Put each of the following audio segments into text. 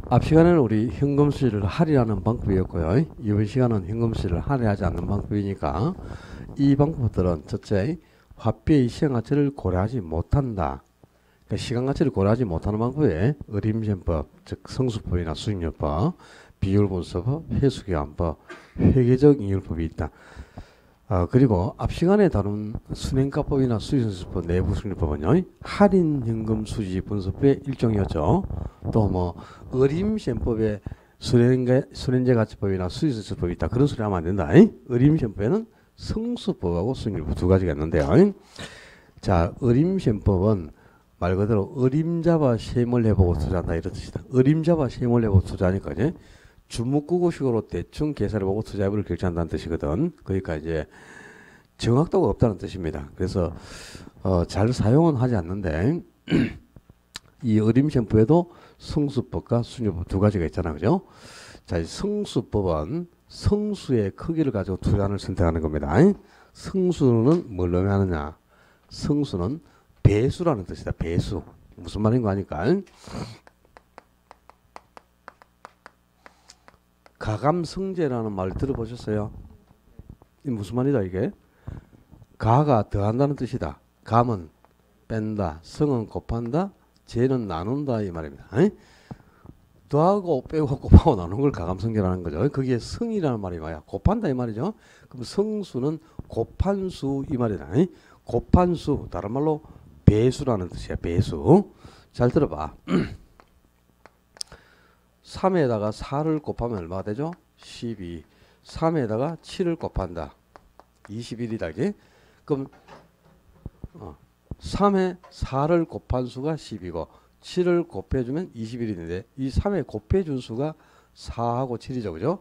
앞 시간에는 우리 현금 수지를 할인하는 방법이었고요. 이번 시간은 현금 수지를 할인하지 않는 방법이니까 이 방법들은 첫째, 화폐의 시간가치를 고려하지 못한다. 그러니까 시간가치를 고려하지 못하는 방법에 의림셈법, 즉 성수법이나 수익률법, 비율분석법, 회수기간법, 회계적 잉율법이 있다. 그리고 앞 시간에 다룬 순행가법이나 수익선수법, 내부수익률법은요, 할인현금 수지 분석법의 일종이었죠. 또 뭐 의림셈법에 순행제가치법이나 수익선수법이 있다. 그런 소리 하면 안 된다. 의림셈법에는 성수법하고 수익률법 두 가지가 있는데요. 자, 의림셈법은 말 그대로 의림잡아 시험을 해보고 투자한다 이런 뜻이다. 의림잡아 시험을 해보고 투자하니까 이제 주묵구구식으로 대충 계산해보고 투자해보를 결정한다는 뜻이거든. 그러니까 이제 정확도가 없다는 뜻입니다. 그래서 잘 사용은 하지 않는데 이 의림셈법에도 성수법과 수익률법 두 가지가 있잖아, 그죠? 자, 이 성수법은 성수의 크기를 가지고 투자를 선택하는 겁니다. 성수는 뭘 의미하느냐? 성수는 배수라는 뜻이다. 배수. 무슨 말인 거 아니까? 가감성제라는 말 들어보셨어요? 이 무슨 말이다 이게? 가가 더한다는 뜻이다. 감은 뺀다. 성은 곱한다. 제는 나눈다 이 말입니다. 더하고 빼고 곱하고 나누는 걸 가감성제라는 거죠. 거기에 성이라는 말이 뭐야? 곱한다 이 말이죠. 그럼 성수는 곱한 수 이 말이다. 곱한 수 다른 말로 배수라는 뜻이야. 배수. 잘 들어봐. 3에다가 4를 곱하면 얼마가 되죠? 12. 3에다가 7을 곱한다. 21이다. 이게? 그럼 3에 4를 곱한 수가 10이고 7을 곱해주면 21인데 이 3에 곱해준 수가 4하고 7이죠. 그죠?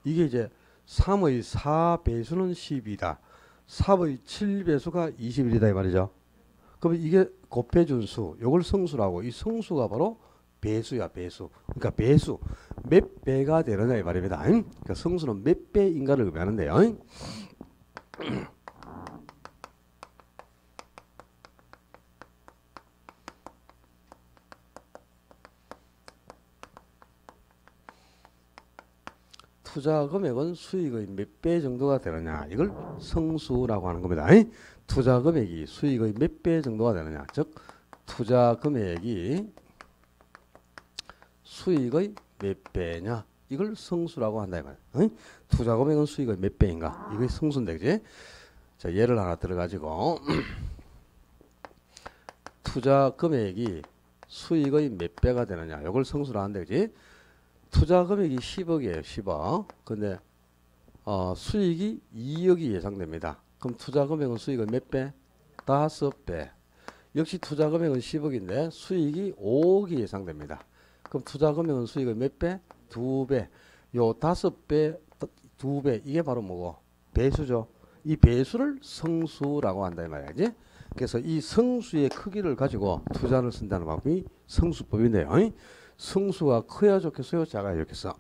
이게 이제 3의 4배수는 10이다. 3의 7배수가 21이다 이 말이죠. 그럼 이게 곱해준 수, 요걸 성수라고. 이 성수가 바로 배수야, 배수. 그러니까 배수 몇 배가 되느냐 이 말입니다. 그러니까 성수는 몇 배인가를 의미하는데요. 투자 금액은 수익의 몇 배 정도가 되느냐, 이걸 성수라고 하는 겁니다. 투자 금액이 수익의 몇 배 정도가 되느냐, 즉 투자 금액이 수익의 몇 배냐, 이걸 성수라고 한다 이 말이야. 투자 금액은 수익의 몇 배인가, 이게 성수인데, 그지? 자, 예를 하나 들어가지고 투자 금액이 수익의 몇 배가 되느냐, 이걸 성수라 하는데, 그지? 투자 금액이 10억이에요. 10억. 근데 수익이 2억이 예상됩니다. 그럼 투자 금액은 수익의 몇 배? 5배. 역시 투자 금액은 10억인데 수익이 5억이 예상됩니다. 그럼 투자 금액은 수익의 몇 배? 2배. 요 5배, 2배, 이게 바로 뭐고? 배수죠. 이 배수를 성수라고 한다 이 말이지. 그래서 이 성수의 크기를 가지고 투자를 쓴다는 방법이 성수법인데요. 성수가 커야 좋겠어요? 작아야 좋겠어?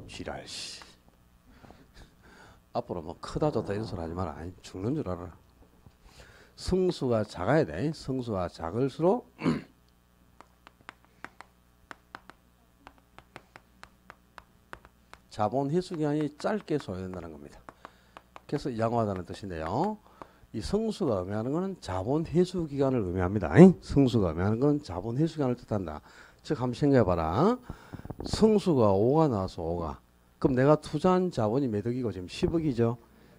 지랄씨. 앞으로 뭐 크다 좋다 이런 소리 하지 마라. 죽는 줄 알아. 성수가 작아야 돼. 성수가 작을수록 자본 회수 기간이 짧게 소요된다는 겁니다. 그래서 양호하다는 뜻인데요. 이 성수가 의미하는 것은 자본 회수 기간을 의미합니다. 성수가 의미하는 것은 자본 회수 기간을 뜻한다. 즉 한번 생각해 봐라. 성수가 5가 나와서 5가. 그럼 내가 투자한 자본이 몇 억이고 지금 10억이죠.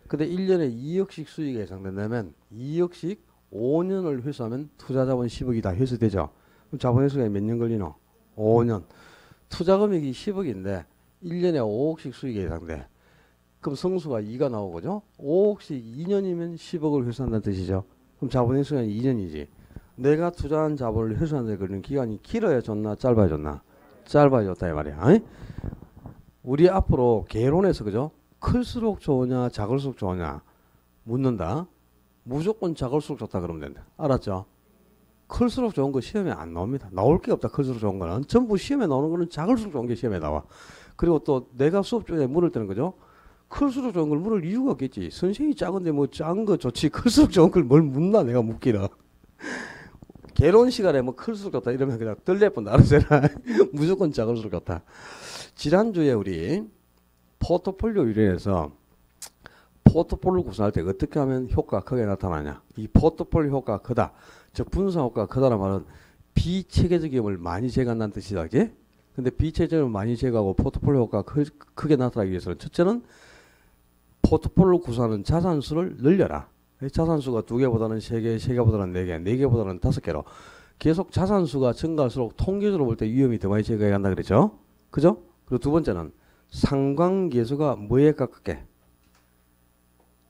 근데 1년에 2억씩 수익이 예상된다면 2억씩 5년을 회수하면 투자 자본 10억이 다 회수되죠. 그럼 자본 회수가 몇 년 걸리노? 5년. 투자 금액이 10억인데 1년에 5억씩 수익이 예상돼. 그럼 성수가 2가 나오고죠. 5억씩 2년이면 10억을 회수한다는 뜻이죠. 그럼 자본 회수가 2년이지. 내가 투자한 자본을 회수하는 데 걸리는 기간이 길어야 줬나 짧아야 줬나? 짧아야 줬다 이 말이야. 우리 앞으로 개론에서 그죠? 클수록 좋으냐 작을수록 좋으냐 묻는다. 무조건 작을수록 좋다 그러면 된다. 알았죠? 클수록 좋은 거 시험에 안 나옵니다. 나올 게 없다. 클수록 좋은 거는 전부 시험에 나오는 거는 작을수록 좋은 게 시험에 나와. 그리고 또 내가 수업 중에 물을 때는 그죠? 클수록 좋은 걸 물을 이유가 없겠지. 선생님이 작은데 뭐 작은 거 좋지. 클수록 좋은 걸 뭘 묻나 내가 묻기라. 개론 시간에 뭐 클수록 좋다 이러면 그냥 떨려뿐다. 알았어요? 무조건 작을수록 좋다. 지난주에 우리 포트폴리오 유래에서 포트폴리오 구성할 때 어떻게 하면 효과가 크게 나타나냐. 이 포트폴리오 효과가 크다. 즉 분산 효과가 크다는 말은 비체계적임을 많이 제거한다는 뜻이다. 그지? 근데 비체계적임을 많이 제거하고 포트폴리오 효과가 크게 나타나기 위해서는 첫째는 포트폴리오 구성하는 자산수를 늘려라. 자산수가 2개보다는 3개, 3개보다는 4개, 4개보다는 5개로 계속 자산수가 증가할수록 통계적으로 볼 때 위험이 더 많이 제거해야 한다 그랬죠? 그죠? 그리고 두 번째는 상관계수가 뭐에 가깝게?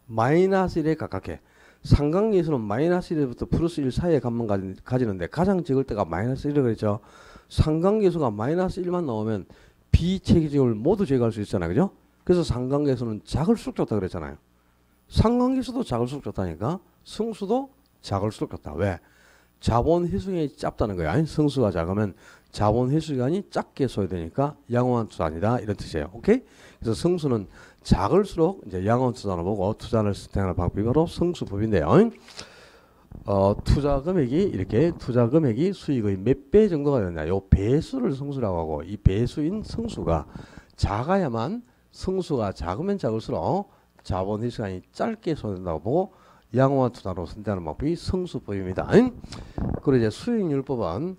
마이너스 1에 가깝게. 상관계수는 마이너스 1부터 플러스 1 사이의 값만 가지는데 가장 적을 때가 마이너스 1이라고 그랬죠? 상관계수가 마이너스 1만 나오면 비체계적임을 모두 제거할 수 있잖아요. 그죠? 그래서 상관계수는 작을수록 좋다 그랬잖아요. 상관계수도 작을수록 좋다니까 성수도 작을수록 좋다. 왜? 자본 회수기간이 짧다는 거야. 성수가 작으면 자본 회수기간이 작게 소요되니까 양호한 투자입니다. 이런 뜻이에요. 오케이? 그래서 성수는 작을수록 이제 양호한 투자를 보고 투자를 선택하는 방법이 바로 성수법인데요. 투자 금액이 수익의 몇 배 정도가 되느냐. 요 배수를 성수라고 하고 이 배수인 성수가 작아야만 성수가 작으면 작을수록 자본 회수기간이 짧게 소요된다고 보고 양호한 투자로 선택하는 방법이 성수법입니다. 그리고 이제 수익률법은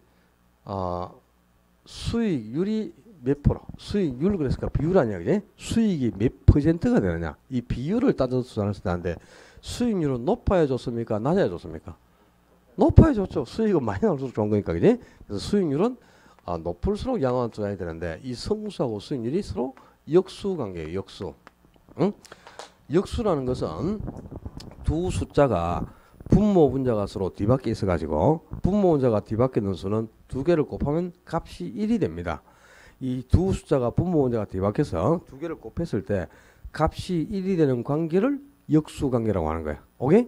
수익률이 몇 프로? 수익률 그랬을까? 비율 아니야, 그지? 수익이 몇 퍼센트가 되느냐? 이 비율을 따져서 투자를 쓰는데 수익률은 높아야 좋습니까? 낮아야 좋습니까? 높아야 좋죠. 수익은 많이 나올수록 좋은 거니까, 그지? 그래서 수익률은 높을수록 양호한 투자해야 되는데 이 성수하고 수익률이 서로 역수관계예요. 역수. 응? 역수라는 것은 두 숫자가 분모 분자가 서로 뒤바뀌어 있어가지고 분모 분자가 뒤바뀌어 있는 수는 2개를 곱하면 값이 1이 됩니다. 이 두 숫자가 분모 분자가 뒤바뀌어서 2개를 곱했을 때 값이 1이 되는 관계를 역수관계라고 하는 거예요. 오케이?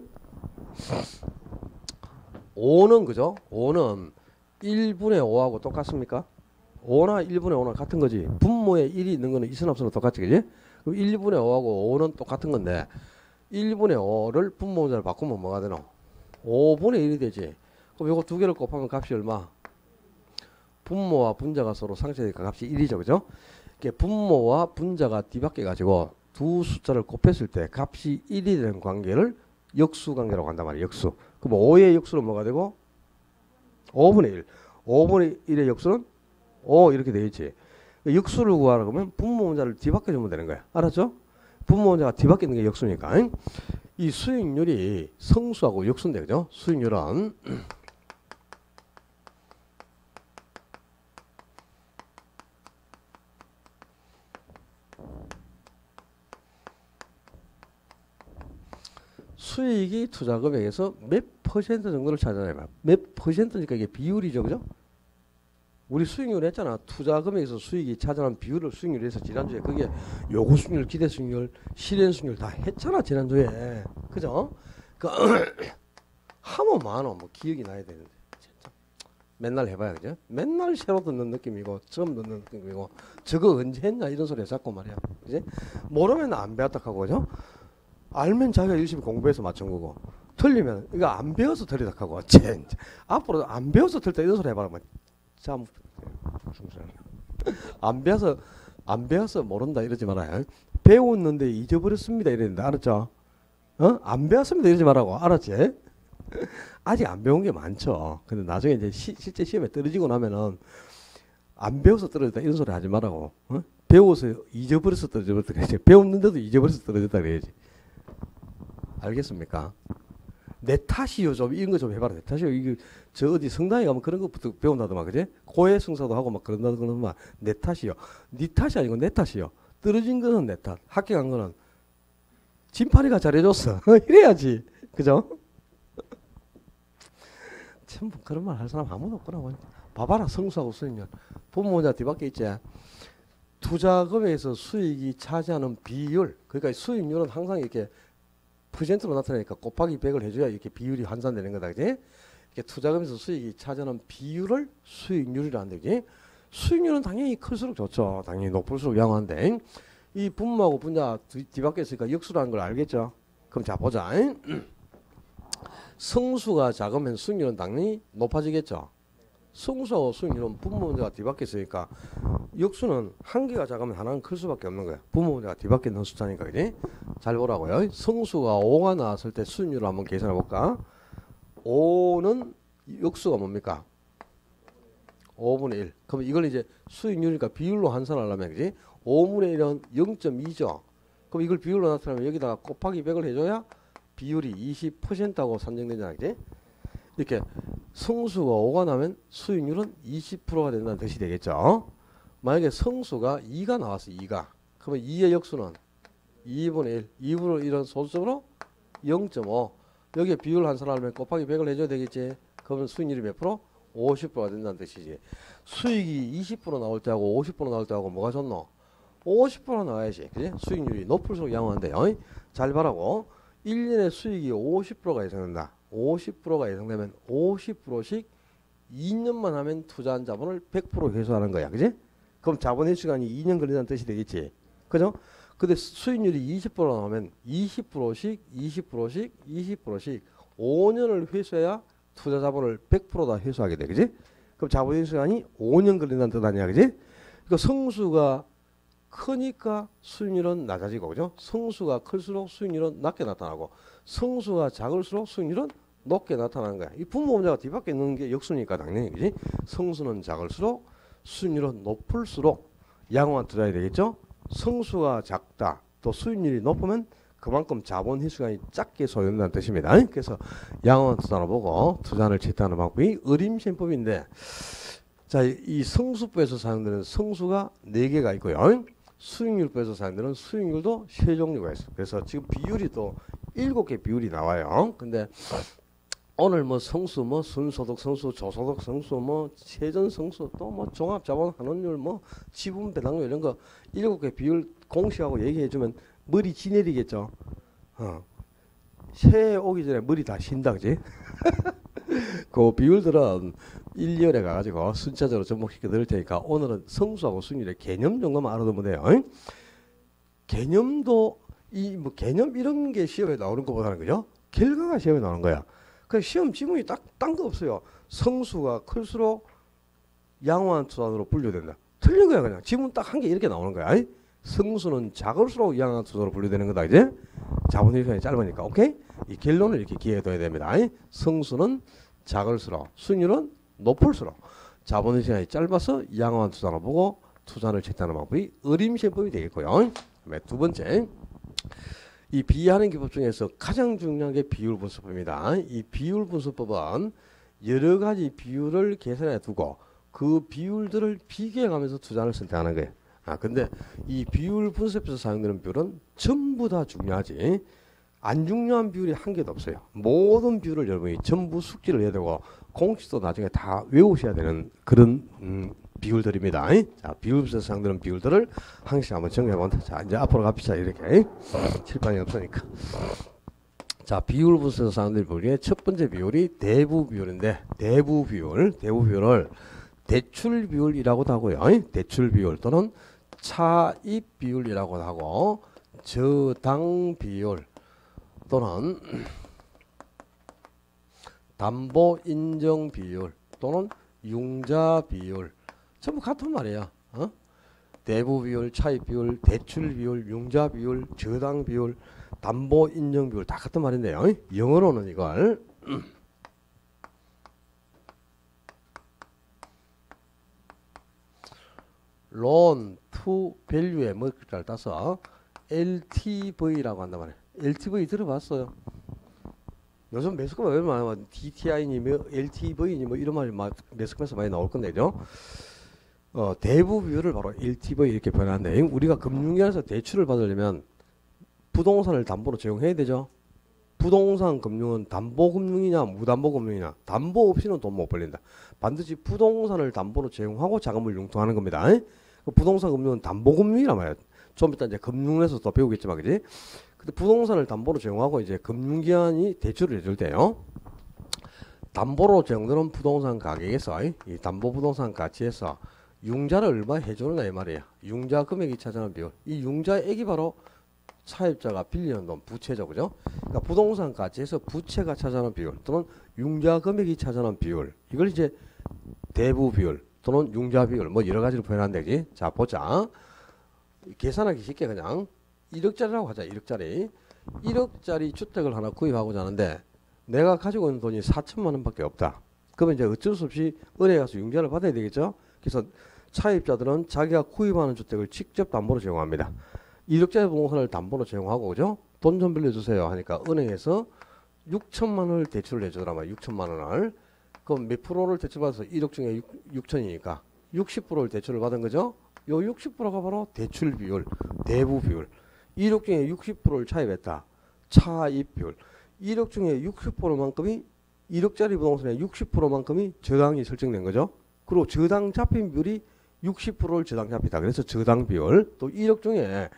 5는 그죠? 5는 1분의 5하고 똑같습니까? 5나 1분의 5는 같은 거지. 분모에 1이 있는 거는 있으나 없으나 똑같지, 그지? 그럼 1분의 5하고 5는 똑같은 건데 1분의 5를 분모 분자를 바꾸면 뭐가 되노? 5분의 1이 되지. 그럼 이거 2개를 곱하면 값이 얼마? 분모와 분자가 서로 상쇄되니까 값이 1이죠. 그죠? 이게 분모와 분자가 뒤바뀌어 가지고 두 숫자를 곱했을 때 값이 1이 되는 관계를 역수관계라고 한단 말이에요. 역수. 그럼 5의 역수는 뭐가 되고? 5분의 1. 5분의 1의 역수는 5 이렇게 되겠지. 역수를 구하라 그러면 분모 분자를 뒤바꿔 주면 되는 거야. 알았죠? 분모 분자가 뒤바뀌는 게 역수니까. 이 수익률이 성수하고 역수인데, 그죠? 수익률은 수익이 투자 금액에서 몇 퍼센트 정도를 차지하냐. 몇 퍼센트니까 이게 비율이죠. 그죠? 우리 수익률 했잖아. 투자 금액에서 수익이 차지하는 비율을 수익률 해서 지난주에 그게 요구 수익률, 기대 수익률, 실현 수익률 다 했잖아. 지난주에. 그죠? 그 하면 많어. 뭐 기억이 나야 되는데. 진짜. 맨날 해봐야 그죠? 맨날 새로 듣는 느낌이고 처음 듣는 느낌이고 저거 언제 했냐 이런 소리 자꾸 말이야. 그지? 모르면 안 배웠다 하고 그죠? 알면 자기가 열심히 공부해서 맞춘 거고 틀리면 이거 안 배워서 틀리다 하고 앞으로 안 배워서 틀다 이런 소리 해봐라. 참 안 배워서 모른다 이러지 말아요. 배웠는데 잊어버렸습니다 이랬는데 알았죠? 안 배웠습니다 이러지 말라고. 알았지? 아직 안 배운 게 많죠. 근데 나중에 이제 실제 시험에 떨어지고 나면은 안 배워서 떨어졌다 이런 소리 하지 말라고. 배워서 잊어버려서 떨어졌다 그래야지. 배웠는데도 잊어버려서 떨어졌다 그래야지. 알겠습니까? 내 탓이요. 좀 이런 거 좀 해봐라. 내 탓이요. 이거 저 어디 성당에 가면 그런 것부터 배운다더만 그지? 고해 성사도 하고 막 그런다더만 내 탓이요. 네 탓이 아니고 내 탓이요. 떨어진 거는 내 탓. 합격한 거는 진파리가 잘해줬어. 이래야지. 그죠? 참 그런 말 할 사람 아무도 없구나. 봐봐라. 성수하고 수익률. 분모자 뒤밖에 있지. 투자금에서 수익이 차지하는 비율. 그러니까 수익률은 항상 이렇게 퍼센트로 나타나니까 곱하기 100을 해줘야 이렇게 비율이 환산되는 거다. 그지? 이렇게 투자금에서 수익이 차지하는 비율을 수익률이라 한다. 그지? 수익률은 당연히 클수록 좋죠. 당연히 높을수록 양호한데 이 분모하고 분자 뒤바뀌어 있으니까 역수라는 걸 알겠죠? 그럼 자 보자. 성수가 작으면 수익률은 당연히 높아지겠죠. 성수하고 수익률은 분모 문제가 뒤바뀌어 있으니까 역수는 한 개가 작으면 하나는 클 수밖에 없는 거야. 분모 문제가 뒤바뀌어 있는 숫자니까. 그지? 잘 보라고요. 성수가 5가 나왔을 때 수익률을 한번 계산해 볼까? 5는 역수가 뭡니까? 5분의 1. 그럼 이걸 이제 수익률이니까 비율로 환산하려면, 그지? 5분의 1은 0.2죠. 그럼 이걸 비율로 나타내면 여기다가 곱하기 100을 해줘야 비율이 20%하고 산정되잖아, 그지? 이렇게 성수가 5가 나면 수익률은 20%가 된다는 뜻이 되겠죠. 만약에 성수가 2가 나왔어, 2가. 그러면 2의 역수는 2분의 1. 2분의 1은 소수적으로 0.5. 여기에 비율 환산하려면 곱하기 100을 해줘야 되겠지. 그러면 수익률이 몇 프로? 50%가 된다는 뜻이지. 수익이 20% 나올 때하고 50% 나올 때하고 뭐가 좋노? 50% 나와야지. 그지? 수익률이 높을수록 양호한데요. 잘 봐라고. 1년에 수익이 50%가 예상된다. 50%가 예상되면 50%씩 2년만 하면 투자한 자본을 100% 회수하는 거야. 그지? 그럼 자본의 시간이 2년 걸린다는 뜻이 되겠지. 그죠? 근데 수익률이 20% 나오면 20%씩 20%씩 20%씩 5년을 회수해야 투자 자본을 100% 다 회수하게 돼. 그지? 그럼 자본의 시간이 5년 걸린다는 뜻 아니야. 그지? 그러니까 성수가 크니까 수익률은 낮아지고, 그죠? 성수가 클수록 수익률은 낮게 나타나고, 성수가 작을수록 수익률은 높게 나타나는 거야. 이 분모 문제가 뒤바뀌어 있는 게 역수니까 당연히, 그지? 성수는 작을수록 수익률은 높을수록 양호한 투자가 되겠죠? 성수가 작다, 또 수익률이 높으면 그만큼 자본 회수가 작게 소요된다는 뜻입니다. 그래서 양호한 투자로 보고 투자를 채택하는 방법이 어림셈법인데, 자, 이 성수법에서 사용되는 성수가 4개가 있고요. 수익률법에서 사용되는 수익률도 3종류가 있어요. 그래서 지금 비율이 또 7개 비율이 나와요. 근데 오늘 뭐 성수, 뭐 순소득 성수, 저소득 성수, 뭐 세전 성수, 또 뭐 종합자본 환원율, 뭐 지분 배당률 이런 거 7개 비율 공식하고 얘기해주면 머리 지내리겠죠. 새해 오기 전에 머리 다 쉰다, 그지? 그 비율들은 1년에 가가지고 순차적으로 접목시켜 드릴 테니까 오늘은 성수하고 수익률의 개념 정도만 알아두면 돼요. 개념도 뭐 개념 이런 게 시험에 나오는 것보다는, 그죠? 결과가 시험에 나오는 거야. 그 시험 지문이 딴 거 없어요. 성수가 클수록 양호한 투자로 분류된다. 틀린 거야. 그냥 지문 딱 한 개 이렇게 나오는 거야. 성수는 작을수록 양호한 투자로 분류되는 거다, 이제. 자본의 시간이 짧으니까. 오케이? 이 결론을 이렇게 기억해둬야 됩니다. 성수는 작을수록, 수익률은 높을수록 자본의 시간이 짧아서 양호한 투자로 보고 투자를 채택하는 방법이 어림셈법이 되겠고요. 두 번째, 이 비하는 기법 중에서 가장 중요한 게 비율 분수법입니다. 이 비율 분수법은 여러 가지 비율을 계산해 두고 그 비율들을 비교해가면서 투자를 선택하는 거예요. 근데 이 비율 분석에서 사용되는 비율은 전부 다 중요하지. 안 중요한 비율이 한 개도 없어요. 모든 비율을 여러분이 전부 숙지를 해야 되고 공식도 나중에 다 외우셔야 되는 그런 비율들입니다. 자, 비율 분석에서 사용되는 비율들을 항상 한번 정리해본다. 자, 이제 앞으로 갑시다. 이렇게 칠판이 없으니까. 자, 비율 분석에서 사용되는 비율 중에 첫 번째 비율이 대부 비율인데, 대부 비율을 대출 비율이라고도 하고요. 대출 비율 또는 차입 비율이라고도 하고, 저당 비율 또는 담보 인정 비율 또는 융자 비율, 전부 같은 말이야. 대부 비율, 차입 비율, 대출 비율, 융자 비율, 저당 비율, 담보 인정 비율 다 같은 말인데요. 영어로는 이걸 loan to value에 뭐 글자를 따서 LTV라고 한단 말이에요. LTV 들어봤어요? 요즘 매스컴에 왜 많아? DTI니 뭐 LTV니 뭐 이런 말이 매스컴에서 많이 나올 건데, 죠? 대부 비율을 바로 LTV 이렇게 표현하는데, 우리가 금융기관에서 대출을 받으려면 부동산을 담보로 제공해야 되죠. 부동산 금융은 담보 금융이냐 무담보 금융이냐, 담보 없이는 돈 못 벌린다. 반드시 부동산을 담보로 제공하고 자금을 융통하는 겁니다. 부동산 금융은 담보 금융이란 말이야. 좀 이따 이제 금융에서 더 배우겠지만, 그지? 근데 부동산을 담보로 제공하고 이제 금융기관이 대출을 해줄 때요, 담보로 제공되는 부동산 가격에서 이 담보 부동산 가치에서 융자를 얼마 해주느냐 이 말이야. 융자 금액이 차지하는 비율. 이 융자액이 바로 차입자가 빌리는 돈, 부채죠, 그죠? 그러니까 부동산 가치에서 부채가 차지하는 비율 또는 융자 금액이 차지하는 비율, 이걸 이제 대부 비율 또는 융자 비율 뭐 여러 가지로 표현한다, 그지? 자, 보자. 계산하기 쉽게 그냥 1억짜리라고 하자. 1억짜리. 1억짜리 주택을 하나 구입하고자 하는데 내가 가지고 있는 돈이 4천만 원밖에 없다. 그러면 이제 어쩔 수 없이 은행에 가서 융자를 받아야 되겠죠. 그래서 차입자들은 자기가 구입하는 주택을 직접 담보로 제공합니다. 1억짜리 부동산을 담보로 제공하고, 그죠? 돈 좀 빌려주세요 하니까 은행에서 6천만 원을 대출을 해주더라 말이야. 6천만 원을. 그럼 몇 프로를 대출받아서 1억 중에 6천이니까 60%를 대출을 받은 거죠. 요 60%가 바로 대출 비율, 대부 비율. 1억 중에 60%를 차입했다. 차입 비율. 1억 중에 60%만큼이 1억짜리 부동산의 60%만큼이 저당이 설정된 거죠. 그리고 저당 잡힌 비율이 60%를 저당 잡히다. 그래서 저당 비율. 또 1억 중에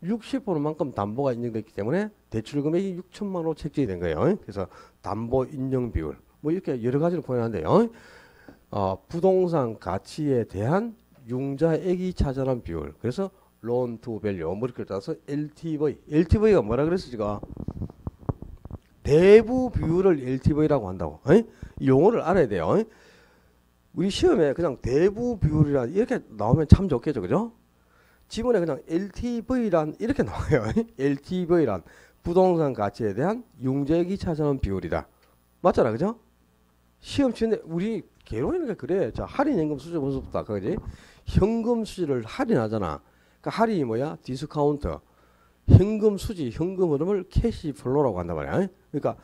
60%만큼 담보가 인정됐기 때문에 대출 금액이 6천만 원으로 책정이 된 거예요. 그래서 담보 인정 비율. 뭐 이렇게 여러 가지로 표현하는데요. 부동산 가치에 대한 융자액이 차지하는 비율. 그래서 loan to value. 뭐 이렇게 따라서 LTV. LTV가 뭐라 그랬어, 지금? 대부 비율을 LTV라고 한다고. 이 용어를 알아야 돼요. 우리 시험에 그냥 대부 비율이라 이렇게 나오면 참 좋겠죠, 그죠? 지문에 그냥 LTV란 이렇게 나와요. LTV란 부동산 가치에 대한 융자액이 차지하는 비율이다. 맞잖아, 그죠? 시험 치는데 우리 개론이니까 그래. 자, 할인연금 수지 보수부터 그지? 현금 수지를 할인하잖아. 그러니까 할인이 뭐야? 디스카운트. 현금 수지, 현금 흐름을 캐시 플로우라고 한단 말이야. 그러니까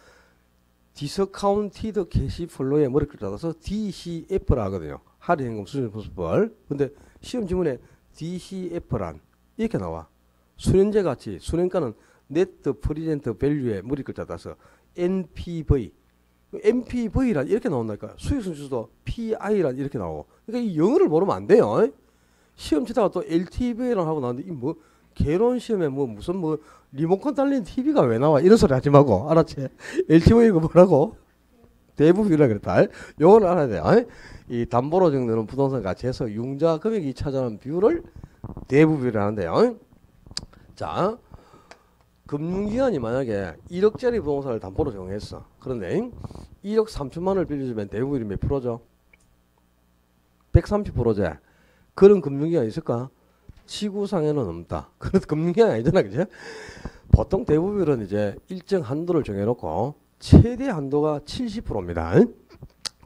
디스카운티드 캐시 플로우에 머리를 따라서 DCF라 하거든요. 할인연금 수지 보수벌. 근데 시험 지문에 DCF란 이렇게 나와. 수년제 가치, 수년가는 네트 프리젠트 밸류에 머리를 따라서 NPV. MPV란 이렇게 나온다니까. 수익성지수도 PI란 이렇게 나오고. 그러니까 이 영어를 모르면 안 돼요. 시험 치다가 또 LTV랑 하고 나왔는데 이 뭐 개론 시험에 뭐 무슨 뭐 리모컨 달린 TV가 왜 나와 이런 소리 하지 말고 알았지? LTV가 뭐라고? 대부분이라 그랬다. 영어를 알아야 돼. 이 담보로 정되는 부동산 가치에서 융자 금액이 차지하는 비율을 대부분이라 하는데요. 자, 금융기관이 만약에 1억짜리 부동산을 담보로 제공했어. 그런데 1억 3천만 원을 빌려주면 대부분이 몇 프로죠? 130%지. 그런 금융기관이 있을까? 지구상에는 없다. 그런 금융기관이 아니잖아, 그죠? 보통 대부분은 이제 일정 한도를 정해놓고 최대 한도가 70%입니다.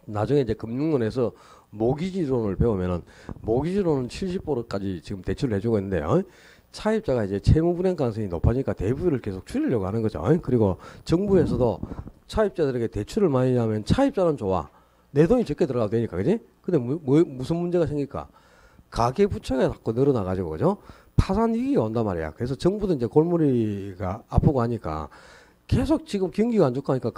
나중에 이제 금융론에서 모기지론을 배우면은 모기지론은 70%까지 지금 대출을 해주고 있는데요. 차입자가 이제 채무 불행 가능성이 높아지니까 대부를 계속 줄이려고 하는 거죠. 그리고 정부에서도 차입자들에게 대출을 많이 하면 차입자는 좋아. 내 돈이 적게 들어가도 되니까, 그지? 근데 무슨 문제가 생길까? 가계 부채가 자꾸 늘어나가지고, 그죠? 파산 위기가 온단 말이야. 그래서 정부도 이제 골머리가 아프고 하니까 계속 지금 경기가 안 좋고 하니까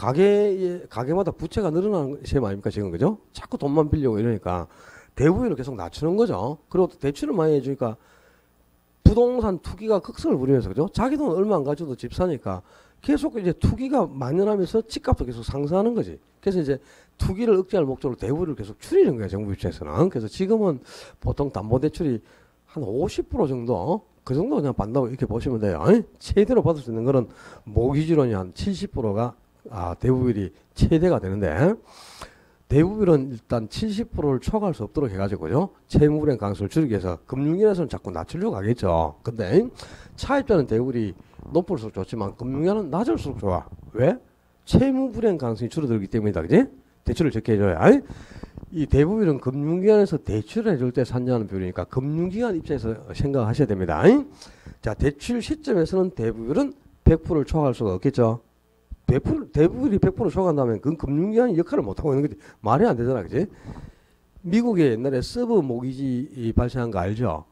가게마다 부채가 늘어나는 셈 아닙니까, 지금, 그죠? 자꾸 돈만 빌려고 이러니까 대부분을 계속 낮추는 거죠. 그리고 또 대출을 많이 해주니까 부동산 투기가 극성을 부리면서, 그죠? 자기 돈 얼마 안 가져도 집 사니까 계속 이제 투기가 만연하면서 집값도 계속 상승하는 거지. 그래서 이제 투기를 억제할 목적으로 대부를 계속 줄이는 거야, 정부 입장에서는. 그래서 지금은 보통 담보대출이 한 50% 정도, 그 정도 그냥 받는다고 이렇게 보시면 돼요. 최대로 받을 수 있는 거는 모기지론이 한 70%가 대부분이 최대가 되는데, 대부분은 일단 70%를 초과할 수 없도록 해가지고요. 채무불이행 가능성을 줄이기 위해서 금융위에서는 자꾸 낮추려고 하겠죠. 근데 차입자는 대부분이 높을수록 좋지만 금융위는 낮을수록 좋아. 왜? 채무불이행 가능성이 줄어들기 때문이다. 그지? 대출을 적게 해줘야. 이 대부분은 금융기관에서 대출을 해줄 때 산정하는 비율이니까 금융기관 입장에서 생각하셔야 됩니다. 자, 대출 시점에서는 대부분은 100%를 초과할 수가 없겠죠. 대부분이 100% 초과한다면 그건 금융기관이 역할을 못하고 있는 거지. 말이 안 되잖아. 그지? 미국에 옛날에 서브 모기지 발생한 거 알죠?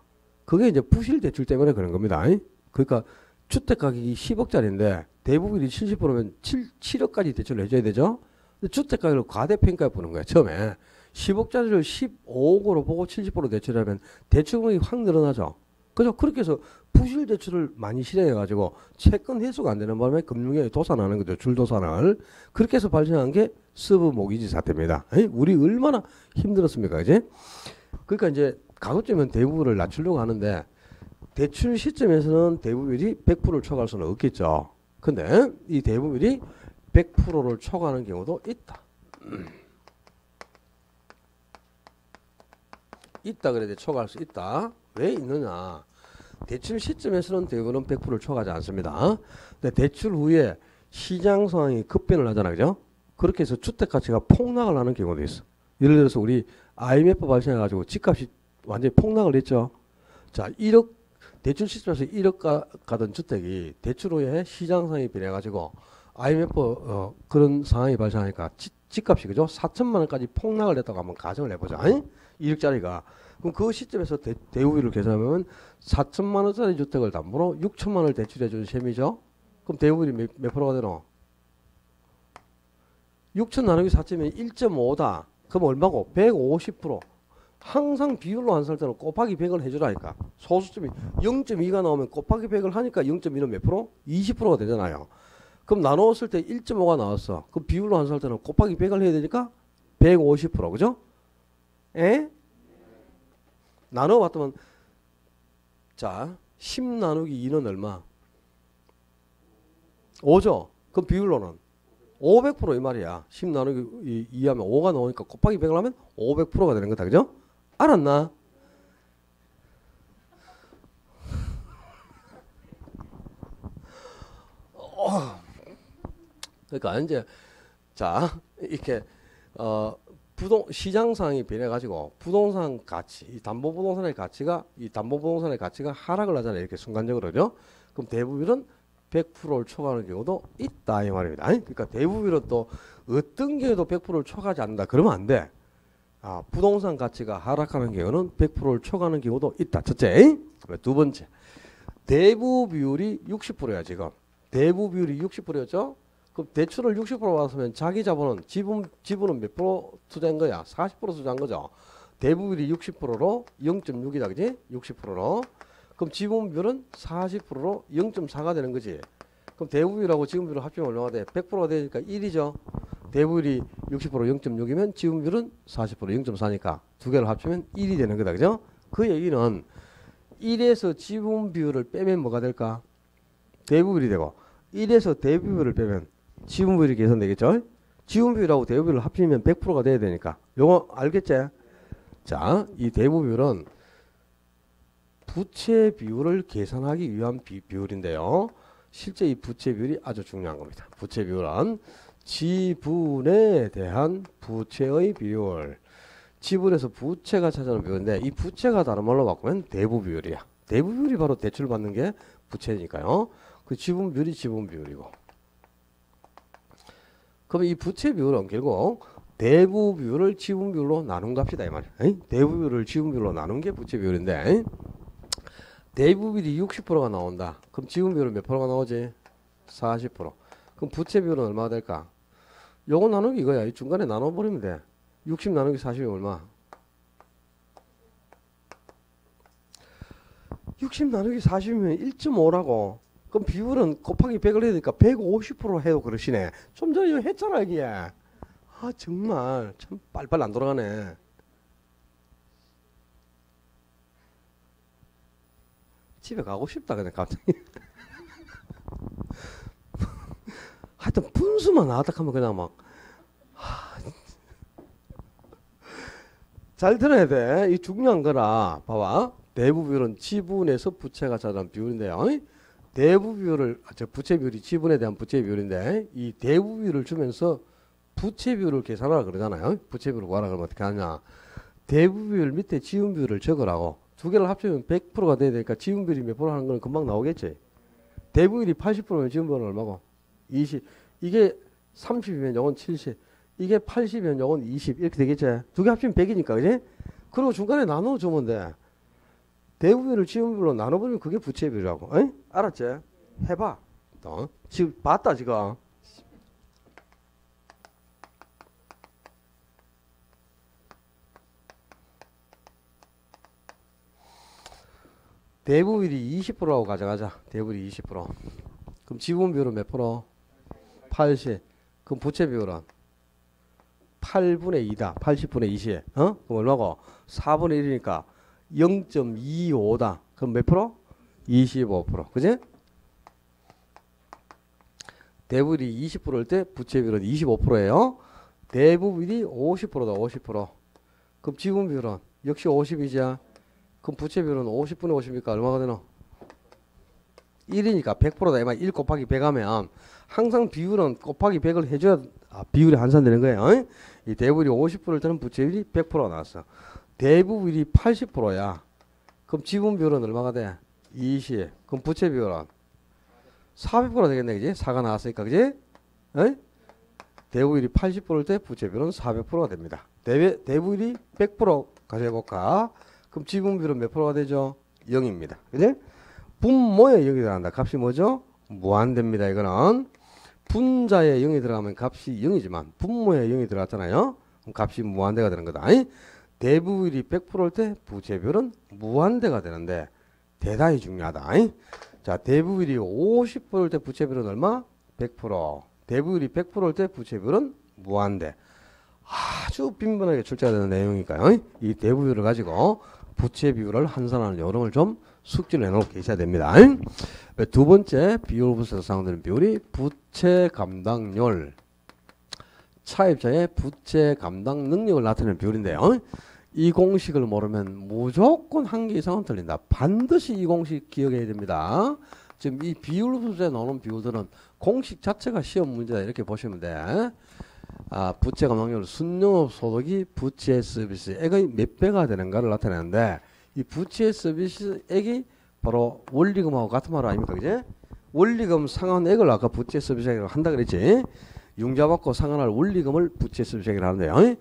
그게 이제 부실 대출 때문에 그런 겁니다. 그러니까 주택 가격이 10억짜리인데 대부분이 70%면 7억까지 대출을 해줘야 되죠? 근데 주택 가격을 과대평가해 보는 거야, 처음에. 10억짜리를 15억으로 보고 70% 대출하면 대출금액이 확 늘어나죠. 그죠? 그렇게 해서 부실 대출을 많이 실행해가지고 채권 회수가 안 되는 바람에 금융위에 도산하는 거죠. 줄도산을. 그렇게 해서 발생한 게 서브 모기지 사태입니다. 우리 얼마나 힘들었습니까? 그지? 그러니까 이제 가급적이면 대부분을 낮추려고 하는데 대출 시점에서는 대부비율이 100%를 초과할 수는 없겠죠. 근데 이 대부비율이 100%를 초과하는 경우도 있다. 있다 그래야 돼. 초과할 수 있다. 왜 있느냐? 대출 시점에서는 대부분은 100%를 초과하지 않습니다. 근데 대출 후에 시장 상황이 급변을 하잖아, 그죠? 그렇게 해서 주택 가치가 폭락을 하는 경우도 있어. 예를 들어서 우리 IMF 발생해가지고 집값이 완전히 폭락을 했죠. 자, 1억 대출 시점에서 1억 가던 주택이 대출 후에 시장 상황이 변해가지고 IMF 그런 상황이 발생하니까 집값이 그죠? 4천만 원까지 폭락을 했다고 한번 가정을 해보자. 1억짜리가. 그럼 그 시점에서 대우비율을 계산하면 4천만 원짜리 주택을 담보로 6천만 원을 대출해 주는 셈이죠. 그럼 대우비율이 몇 프로가 되노? 6천 나누기 4천이면 1.5다. 그럼 얼마고? 150%. 항상 비율로 환산할 때는 곱하기 100을 해주라니까. 소수점이 0.2가 나오면 곱하기 100을 하니까 0.2는 몇 프로? 20%가 되잖아요. 그럼 나누었을 때 1.5가 나왔어. 그럼 비율로 환산할 때는 곱하기 100을 해야 되니까 150%. 그죠? 에? 나눠봤더만 자 10 나누기 2는 얼마? 5죠? 그럼 비율로는 500% 이 말이야. 10 나누기 2 하면 5가 나오니까 곱하기 100을 하면 500%가 되는 거다. 그죠? 알았나? 그러니까 이제 자 이렇게 시장 상황이 변해 가지고 부동산 가치, 이 담보부동산의 가치가 하락을 하잖아요. 이렇게 순간적으로요. 그럼 대부분은 100%를 초과하는 경우도 있다 이 말입니다. 그러니까 대부분은 또 어떤 경우도 100%를 초과하지 않는다. 그러면 안 돼. 부동산 가치가 하락하는 경우는 100%를 초과하는 경우도 있다. 첫째. 두 번째. 대부 비율이 60%야 지금. 대부 비율이 60%였죠. 그럼 대출을 60% 받았으면 자기 자본은 지분은 몇 프로 투자한 거야? 40% 투자한 거죠. 대부비율이 60%로 0.6이다. 그지? 60%로. 그럼 지분비율은 40%로 0.4가 되는 거지. 그럼 대부비율하고 지분비율을 합치면 얼마가 돼? 100%가 되니까 1이죠. 대부비율이 60% 0.6이면 지분비율은 40% 0.4니까 두 개를 합치면 1이 되는 거다. 그죠? 그 얘기는 1에서 지분비율을 빼면 뭐가 될까? 대부비율이 되고 1에서 대부비율을 빼면 지분비율이 계산되겠죠? 지분비율하고 대부비율을 합치면 100%가 돼야 되니까. 요거 알겠지? 자, 이 대부비율은 부채 비율을 계산하기 위한 비율인데요. 실제 이 부채 비율이 아주 중요한 겁니다. 부채 비율은 지분에 대한 부채의 비율. 지분에서 부채가 차지하는 비율인데 이 부채가 다른 말로 바꾸면 대부 비율이야. 대부 비율이 바로 대출 받는 게 부채니까요. 그 지분 비율이 지분 비율이고. 그럼 이 부채 비율은 결국 대부 비율을 지분 비율로 나눈 값이다 이 말이야. 대부 비율을 지분 비율로 나눈 게 부채 비율인데 대부 비율이 60%가 나온다. 그럼 지분 비율은 몇 프로가 나오지? 40%. 그럼 부채 비율은 얼마가 될까? 요거 나누기 이거야. 이 중간에 나눠버리면 돼. 60 나누기 40이 얼마? 60 나누기 40이면 1.5라고. 그럼 비율은 곱하기 100을 해야 되니까 150% 해도 그러시네. 좀 전에 이거 했잖아 이게. 정말 참 빨리빨리 안 돌아가네. 집에 가고 싶다 그냥 갑자기. 하여튼 분수만 나왔다 하면 그냥 막 잘 들어야 돼. 이 중요한 거라. 봐봐. 대부 비율은 지분에서 부채가 차지하는 비율인데요. 대부 비율을 부채 비율이 지분에 대한 부채 비율인데 이 대부 비율을 주면서 부채 비율을 계산하라 그러잖아요. 부채 비율을 구하라 그러면 어떻게 하냐? 대부 비율 밑에 지분 비율을 적으라고. 두 개를 합치면 100%가 돼야 되니까 지분 비율이 몇 프로 하는 건 금방 나오겠지. 대부 비율이 80%면 지분 비율은 얼마고? 20. 이게 30이면 요건 70. 이게 80이면 요건 20. 이렇게 되겠지. 두 개 합치면 100이니까 그지? 그리고 중간에 나눠주면 돼. 대부비율을 지분비율로 나눠버리면 그게 부채 비율이라고. 알았지? 해봐. 지금 봤다 지금. 대부비율이 20%라고 가져가자. 대부비율이 20%. 그럼 지분비율은 몇 프로? 80. 그럼 부채 비율은 8분의 2다. 80분의 20. 그럼 얼마고? 4분의 1이니까 0.25다. 그럼 몇 프로? 25%. 그지? 대부분이 20%일 때 부채 비율은 25%예요. 대부분이 50%다. 50%. 그럼 지분 비율은 역시 50이지. 그럼 부채 비율은 50분의 50이니까 얼마가 되노? 1이니까 100%다. 이말 1 곱하기 100 하면 항상 비율은 곱하기 100을 해줘야 비율이 환산되는 거예요. 이 대부분이 50%일 때는 부채율이 100% 나왔어. 대부분이 80%야. 그럼 지분 비율은 얼마가 돼? 20. 그럼 부채 비율은 400% 되겠네, 그지? 4가 나왔으니까, 그지? 대부분이 80%일 때 부채 비율은 400%가 됩니다. 대부분이 100% 가져볼까? 그럼 지분 비율은 몇 프로가 되죠? 0입니다. 그지? 분모에 0이 들어간다. 값이 뭐죠? 무한대입니다. 이거는 분자에 0이 들어가면 값이 0이지만 분모에 0이 들어갔잖아요. 그럼 값이 무한대가 되는 거다. 대부분이 100%일 때 부채 비율은 무한대가 되는데 대단히 중요하다. 자, 대부분이 50%일 때 부채 비율은 얼마? 100%. 대부분이 100%일 때 부채 비율은 무한대. 아주 빈번하게 출제가 되는 내용이니까요. 이 대부분을 가지고 부채 비율을 환산하는 요령을 좀 숙지를 해놓고 계셔야 됩니다. 두 번째 비율부에서 사용되는 비율이 부채 감당률. 차입자의 부채 감당 능력을 나타내는 비율인데요. 이 공식을 모르면 무조건 한 개 이상은 틀린다. 반드시 이 공식 기억해야 됩니다. 지금 이 비율부에 나오는 비율들은 공식 자체가 시험 문제다 이렇게 보시면 돼. 부채 감당률 순영업 소득이 부채 서비스액의 몇 배가 되는가를 나타내는데 이 부채 서비스액이 바로 원리금하고 같은 말 아닙니까? 그지? 원리금 상환액을 아까 부채 서비스액이라고 한다 그랬지. 융자받고 상환할 원리금을 부채 서비스액이라고 하는데요.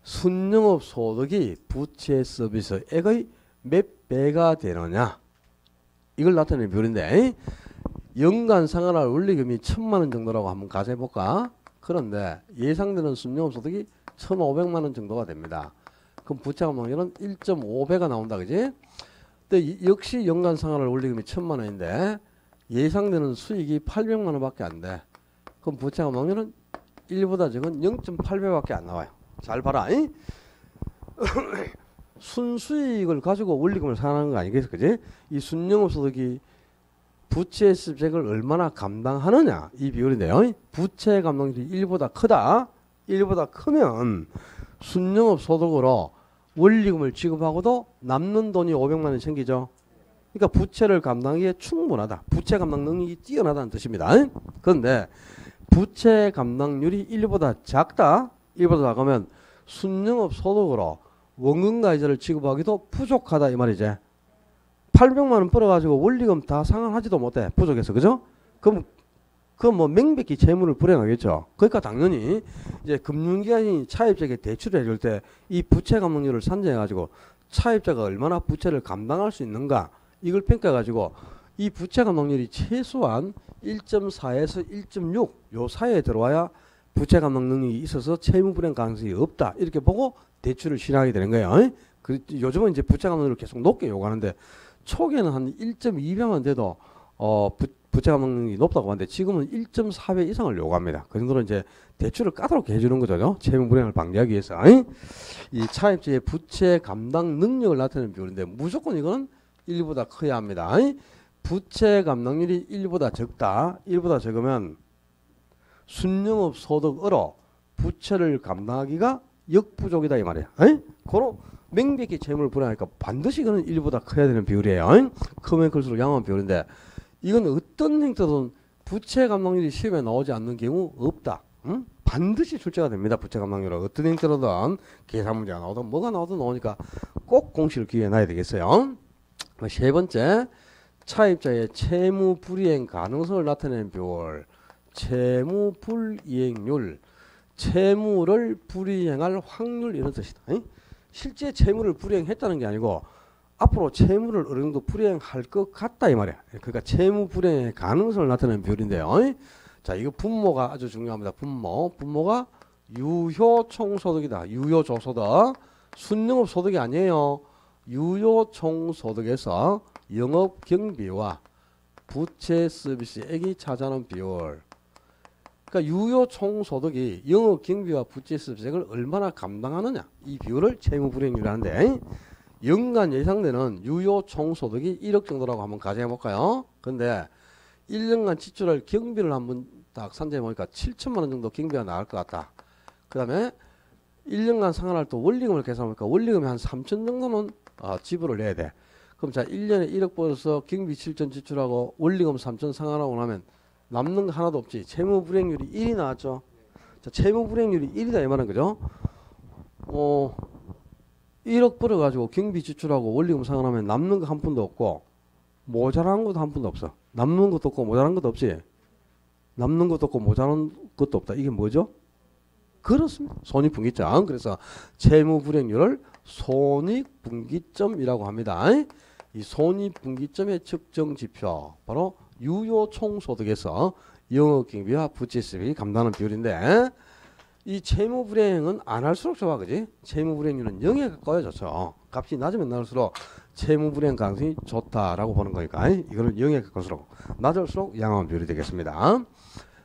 순영업 소득이 부채 서비스액의 몇 배가 되느냐 이걸 나타내는 비율인데 연간 상환할 원리금이 1,000만 원 정도라고 한번 가정해볼까? 그런데 예상되는 순영업 소득이 1,500만 원 정도가 됩니다. 그럼 부채 감당률은 1.5배가 나온다. 그지? 근데 역시 연간 상환할 원리금이 1,000만 원인데 예상되는 수익이 800만 원밖에 안 돼. 그럼 부채 감당률은 1보다 적은 0.8배밖에 안 나와요. 잘 봐라. 순수익을 가지고 원리금을 상환하는 거 아니겠어? 그지? 이 순영업 소득이 부채 서비스액을 얼마나 감당하느냐 이 비율인데요. 부채 감당률이 1보다 크다. 1보다 크면 순영업 소득으로 원리금을 지급하고도 남는 돈이 500만 원이 생기죠. 그러니까 부채를 감당하기에 충분하다. 부채 감당 능력이 뛰어나다는 뜻입니다. 그런데 부채 감당률이 1보다 작다. 1보다 작으면 순영업 소득으로 원금과 이자를 지급하기도 부족하다 이 말이지. 800만 원 벌어가지고 원리금 다 상환하지도 못해. 부족해서. 그죠? 그럼 뭐 명백히 재물을 불행하겠죠. 그러니까 당연히 이제 금융기관이 차입자에게 대출을 해줄 때 이 부채 감당률을 산정해가지고 차입자가 얼마나 부채를 감당할 수 있는가 이걸 평가해가지고 이 부채 감당률이 최소한 1.4에서 1.6 요 사이에 들어와야 부채 감당 능력이 있어서 채무 불행 가능성이 없다 이렇게 보고 대출을 실행하게 되는 거예요. 요즘은 이제 부채 감당률을 계속 높게 요구하는데 초기에는 한 1.2배만 돼도 부채 감당 능력이 높다고 하는데 지금은 1.4배 이상을 요구합니다. 그 정도로 이제 대출을 까다롭게 해주는 거죠. 채무 불행을 방지하기 위해서. 이 차입자의 부채 감당 능력을 나타내는 비율인데 무조건 이거는 1보다 커야 합니다. 부채 감당률이 1보다 적다. 1보다 적으면 순영업 소득으로 부채를 감당하기가 역부족이다 이 말이야. 그로 명백히 채무를 불행하니까 반드시 이거는 1보다 커야 되는 비율이에요. 크면 클수록 양호한 비율인데 이건 어떤 행태든 부채 감당률이 시험에 나오지 않는 경우 없다. 반드시 출제가 됩니다. 부채 감당률은 어떤 행태로든 계산 문제가 나오든 뭐가 나오든 나오니까 꼭 공식을 기억해놔야 되겠어요. 세 번째, 차입자의 채무 불이행 가능성을 나타내는 비율. 채무 불이행률. 채무를 불이행할 확률 이런 뜻이다. 실제 채무를 불이행했다는 게 아니고 앞으로 채무를 어느 정도 불이행할 것 같다 이 말이야. 그러니까 채무 불이행의 가능성을 나타내는 비율인데요. 자, 이거 분모가 아주 중요합니다. 분모가 유효총소득이다. 유효조소득. 순영업 소득이 아니에요. 유효총소득에서 영업경비와 부채 서비스액이 차지하는 비율. 그러니까 유효총소득이 영업경비와 부채 서비스액을 얼마나 감당하느냐 이 비율을 채무불이행률이라는데 연간 예상되는 유효 총소득이 1억 정도라고 한번 가정해 볼까요? 근데 1년간 지출할 경비를 한번 딱 산정해 보니까 7천만 원 정도 경비가 나올 것 같다. 그 다음에 1년간 상환할 때 원리금을 계산해보니까 원리금이 한 3천 정도는 지불을 해야 돼. 그럼 자 1년에 1억 벌어서 경비 7천 지출하고 원리금 3천 상환하고 나면 남는 거 하나도 없지. 채무불이행률이 1이 나왔죠. 자 채무불이행률이 1이다 이 말은 그죠? 1억 벌어가지고 경비 지출하고 원리금 상환하면 남는 거 한 푼도 없고 모자란 것도 한 푼도 없어. 남는 것도 없고 모자란 것도 없지. 남는 것도 없고 모자란 것도 없다. 이게 뭐죠? 그렇습니다. 손익분기점. 그래서 채무불이행률을 손익분기점이라고 합니다. 이 손익분기점의 측정 지표 바로 유효총소득에서 영업경비와 부채수입이 감당하는 비율인데 이 채무불이행은 안 할수록 좋아, 그지? 채무불이행률은 0에 가까워야 좋죠. 값이 낮으면 낮을수록 채무불이행 가능성이 좋다라고 보는 거니까 이거는 0에 가까울수록 낮을수록 양호한 비율이 되겠습니다.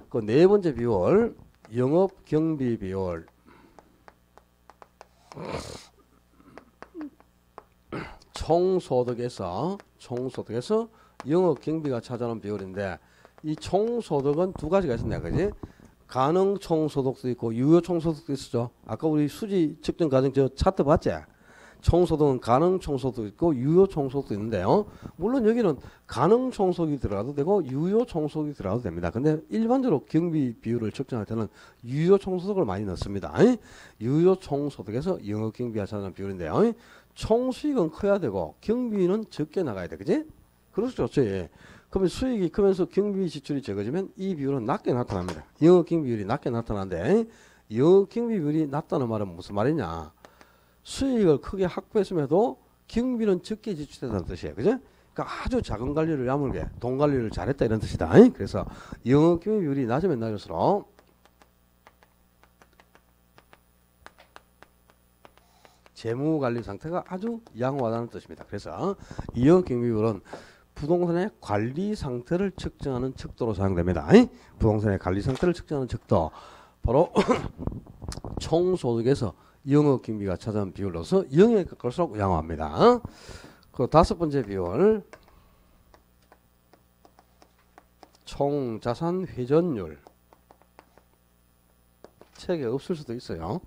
그 네 번째 비율 영업경비 비율. 총소득에서 영업경비가 차지하는 비율인데 이 총소득은 두 가지가 있습니다. 그지? 가능 총소득도 있고 유효 총소득도 있었죠. 아까 우리 수지 측정 과정 저 차트 봤지? 총소득은 가능 총소득도 있고 유효 총소득도 있는데요. 물론 여기는 가능 총소득이 들어가도 되고 유효 총소득이 들어가도 됩니다. 근데 일반적으로 경비 비율을 측정할 때는 유효 총소득을 많이 넣습니다. 유효 총소득에서 영업 경비가 차지하는 비율인데요. 총수익은 커야 되고 경비는 적게 나가야 돼. 그지? 그래서 좋죠. 예. 그러면 수익이 크면서 경비 지출이 적어지면 이 비율은 낮게 나타납니다. 영업 경비 비율이 낮게 나타나는데 영업 경비 비율이 낮다는 말은 무슨 말이냐? 수익을 크게 확보했음에도 경비는 적게 지출된다는 뜻이에요. 그죠? 그러니까 아주 작은 관리를 야물게 돈 관리를 잘했다 이런 뜻이다. 그래서 영업 경비 비율이 낮으면 낮을수록 재무 관리 상태가 아주 양호하다는 뜻입니다. 그래서 이 영업 경비 비율은 부동산의 관리 상태를 측정하는 척도로 사용됩니다. 부동산의 관리 상태를 측정하는 척도 바로 총소득에서 영업경비가 차지하는 비율로서 0에 가까울수록 양호합니다. 그 다섯 번째 비율 총자산 회전율. 책에 없을 수도 있어요.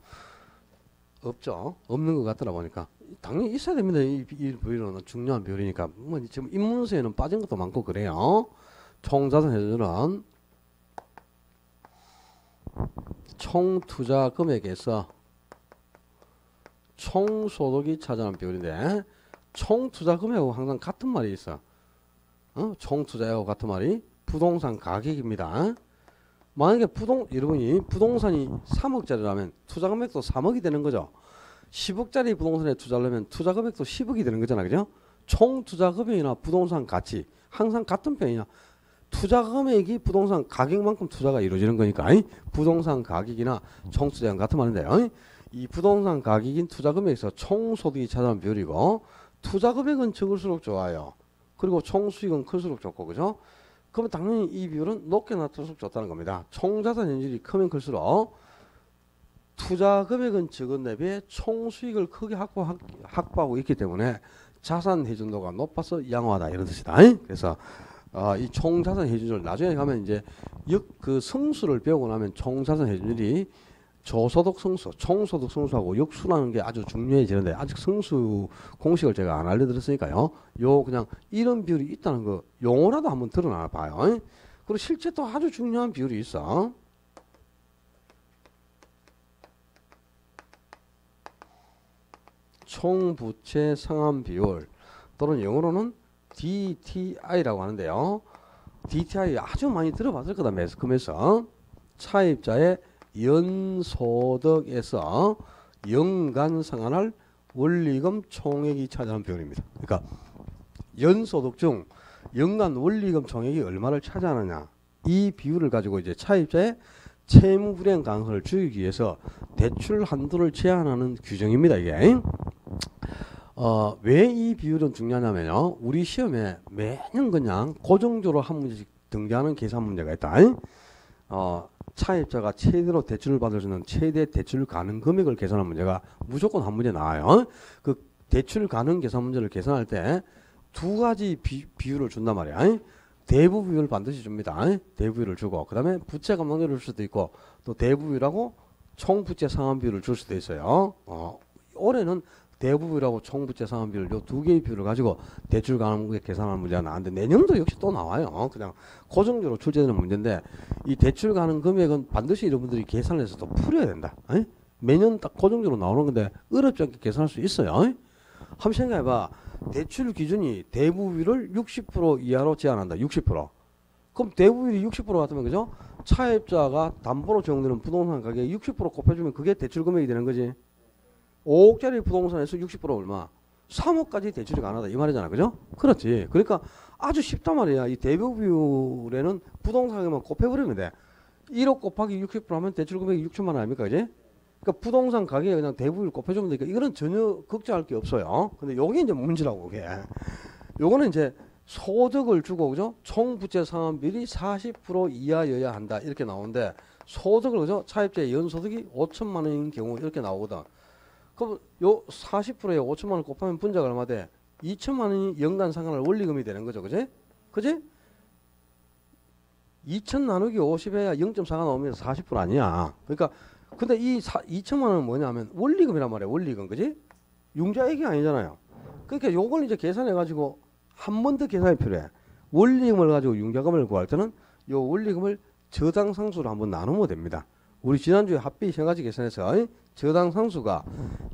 없죠. 없는 것 같더라 보니까 당연히 있어야 됩니다. 이 비율은 중요한 비율이니까. 뭐 지금 입문서에는 빠진 것도 많고 그래요. 총자산 회전율은 총투자 금액에서 총소득이 차지하는 비율인데 총투자 금액하고 항상 같은 말이 있어. 총투자하고 같은 말이 부동산 가격입니다. 만약에 여러분이 부동산이 3억짜리라면 투자 금액도 3억이 되는 거죠. 10억짜리 부동산에 투자를 하면 투자 금액도 10억이 되는 거잖아. 그죠? 총 투자 금액이나 부동산 가치 항상 같은 편이냐. 투자 금액이 부동산 가격만큼 투자가 이루어지는 거니까 부동산 가격이나 총 투자랑 같은 말인데요. 이 부동산 가격인 투자 금액에서 총 소득이 차지하는 비율이고 투자 금액은 적을수록 좋아요. 그리고 총 수익은 클수록 좋고 그죠? 그러면 당연히 이 비율은 높게 나타날수록 좋다는 겁니다. 총자산 현질이 크면 클수록 투자 금액은 적은 대비해 총 수익을 크게 확보하고 있기 때문에 자산 회전도가 높아서 양호하다 이런 뜻이다. 그래서 이 총자산 회전율 나중에 가면 이제 그 성수를 배우고 나면 총자산 회전율이 저소득 성수, 총소득 성수하고 역수라는 게 아주 중요해지는데 아직 성수 공식을 제가 안 알려드렸으니까요. 요 그냥 이런 비율이 있다는 거 용어라도 한번 드러나 봐요. 그리고 실제 또 아주 중요한 비율이 있어. 총부채 상환 비율 또는 영어로는 DTI라고 하는데요. DTI 아주 많이 들어봤을 거다 매스컴에서. 차입자의 연소득에서 연간 상환할 원리금 총액이 차지하는 비율입니다. 그러니까 연소득 중 연간 원리금 총액이 얼마를 차지하느냐 이 비율을 가지고 이제 차입자의 채무불이행 가능성을 줄이기 위해서 대출 한도를 제한하는 규정입니다. 이게 왜 이 비율은 중요하냐면요. 우리 시험에 매년 그냥 고정적으로 한 문제씩 등장하는 계산 문제가 있다. 차입자가 최대로 대출을 받을 수 있는 최대 대출 가능 금액을 계산하는 문제가 무조건 한 문제 나와요. 그 대출 가능 계산 문제를 계산할 때 두 가지 비율을 준단 말이야. 대부 비율을 반드시 줍니다. 대부 비율을 주고 그 다음에 부채 감당률을 줄 수도 있고 또 대부 비율하고 총 부채 상환 비율을 줄 수도 있어요. 올해는 대부 비율하고 총 부채 상환 비율 요 두 개의 비율을 가지고 대출 가능 계산하는 문제가 나왔는데 내년도 역시 또 나와요. 그냥 고정적으로 출제되는 문제인데 이 대출 가능 금액은 반드시 여러분들이 계산을 해서 또 풀어야 된다. 매년 딱 고정적으로 나오는 건데 어렵지 않게 계산할 수 있어요. 한번 생각해봐. 대출 기준이 대부 비율을 60% 이하로 제한한다. 60%. 그럼 대부 비율이 60% 같으면 그죠? 차입자가 담보로 제공되는 부동산 가격에 60% 곱해주면 그게 대출 금액이 되는 거지. 5억짜리 부동산에서 60% 얼마? 3억까지 대출이 가능하다 이 말이잖아. 그죠? 그렇지. 그러니까 아주 쉽단 말이야. 이 대부 비율에는 부동산 가격만 곱해버리면 돼. 1억 곱하기 60% 하면 대출 금액이 6천만 원 아닙니까? 그지? 그러니까 부동산 가격에 그냥 대부를 곱해주면 되니까 이거는 전혀 걱정할 게 없어요. 근데 요게 이제 문제라고 그게. 요거는 이제 소득을 주고 그죠? 총 부채 상환 비율이 40% 이하여야 한다 이렇게 나오는데 소득을 그죠? 차입자의 연소득이 5천만 원인 경우 이렇게 나오거든. 그럼 요 40%에 5천만 원 곱하면 분자가 얼마 돼? 2천만 원이 연간 상환할 원리금이 되는 거죠. 그지? 그지? 2천 나누기 50에 0.4가 나오면 40% 아니야. 그러니까 근데 이 2천만 원은 뭐냐면 원리금이란 말이야. 원리금. 그지? 융자액이 아니잖아요. 그러니까 요걸 이제 계산해 가지고 한 번 더 계산이 필요해. 원리금을 가지고 융자금을 구할 때는 요 원리금을 저당상수로 한번 나누면 됩니다. 우리 지난주에 합비 세 가지 계산해서 저당상수가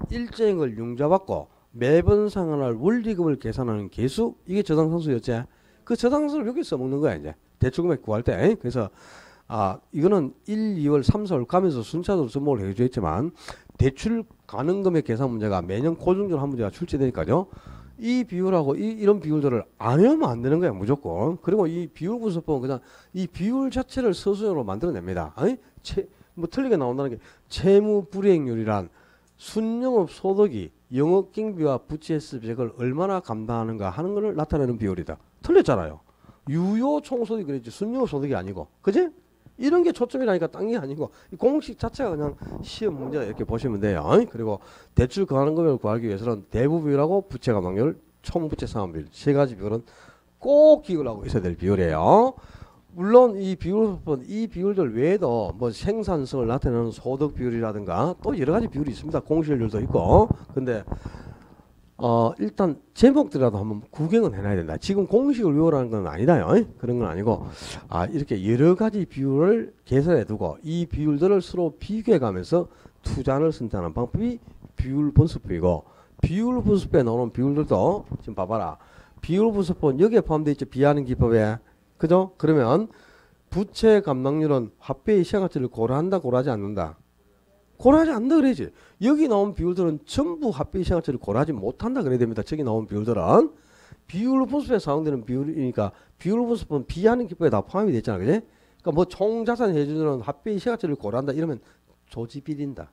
일정액을 융자받고 매번 상환할 원리금을 계산하는 계수 이게 저당상수였지. 그 저당상수를 여기 써먹는 거야 이제 대출금액 구할 때. 그래서 이거는 1, 2월, 3, 4월 가면서 순차적으로 접목을 해줘 있지만 대출 가능금액 계산 문제가 매년 고정적으로 한 문제가 출제되니까요. 이 비율하고 이런 비율들을 안 하면 안 되는 거야 무조건. 그리고 이 비율 분석법은 그냥 이 비율 자체를 서술형으로 만들어냅니다. 뭐 틀리게 나온다는 게 채무 불이행률이란 순영업 소득이 영업경비와 부채 수백을 얼마나 감당하는가 하는 것을 나타내는 비율이다. 틀렸잖아요. 유효 총소득이 그랬지 순영업 소득이 아니고. 그지? 이런 게 초점이라니까 딴 게 아니고 이 공식 자체가 그냥 시험 문제다 이렇게 보시면 돼요. 그리고 대출 가능 금액을 구하기 위해서는 대부 비율하고 부채 감당률, 총 부채 상환 비율 세 가지 비율은 꼭 기억을 하고 있어야 될 비율이에요. 물론 이 비율들 외에도 뭐 생산성을 나타내는 소득 비율이라든가 또 여러 가지 비율이 있습니다. 공실률도 있고. 근데 일단 제목들이라도 한번 구경은 해놔야 된다. 지금 공식을 외우라는 건 아니다요. 그런 건 아니고 이렇게 여러 가지 비율을 계산해 두고 이 비율들을 서로 비교해 가면서 투자를 선택하는 방법이 비율 분석법이고 비율 분석법에 나오는 비율들도 지금 봐봐라. 비율 분석법은 여기에 포함되어 있죠. 비하는 기법에. 그죠? 그러면 부채 감당률은 화폐의 시가가치를 고려한다 고려하지 않는다. 고려하지 않는다 그래야지. 여기 나온 비율들은 전부 화폐의 시가가치를 고려하지 못한다 그래야 됩니다. 저기 나온 비율들은 비율 분석에 사용되는 비율이니까 비율 분석은 비하는 기법에 다 포함이 됐잖아. 그지? 그러니까 뭐 총자산 해주는 화폐의 시가가치를 고려한다 이러면 조지 비린다.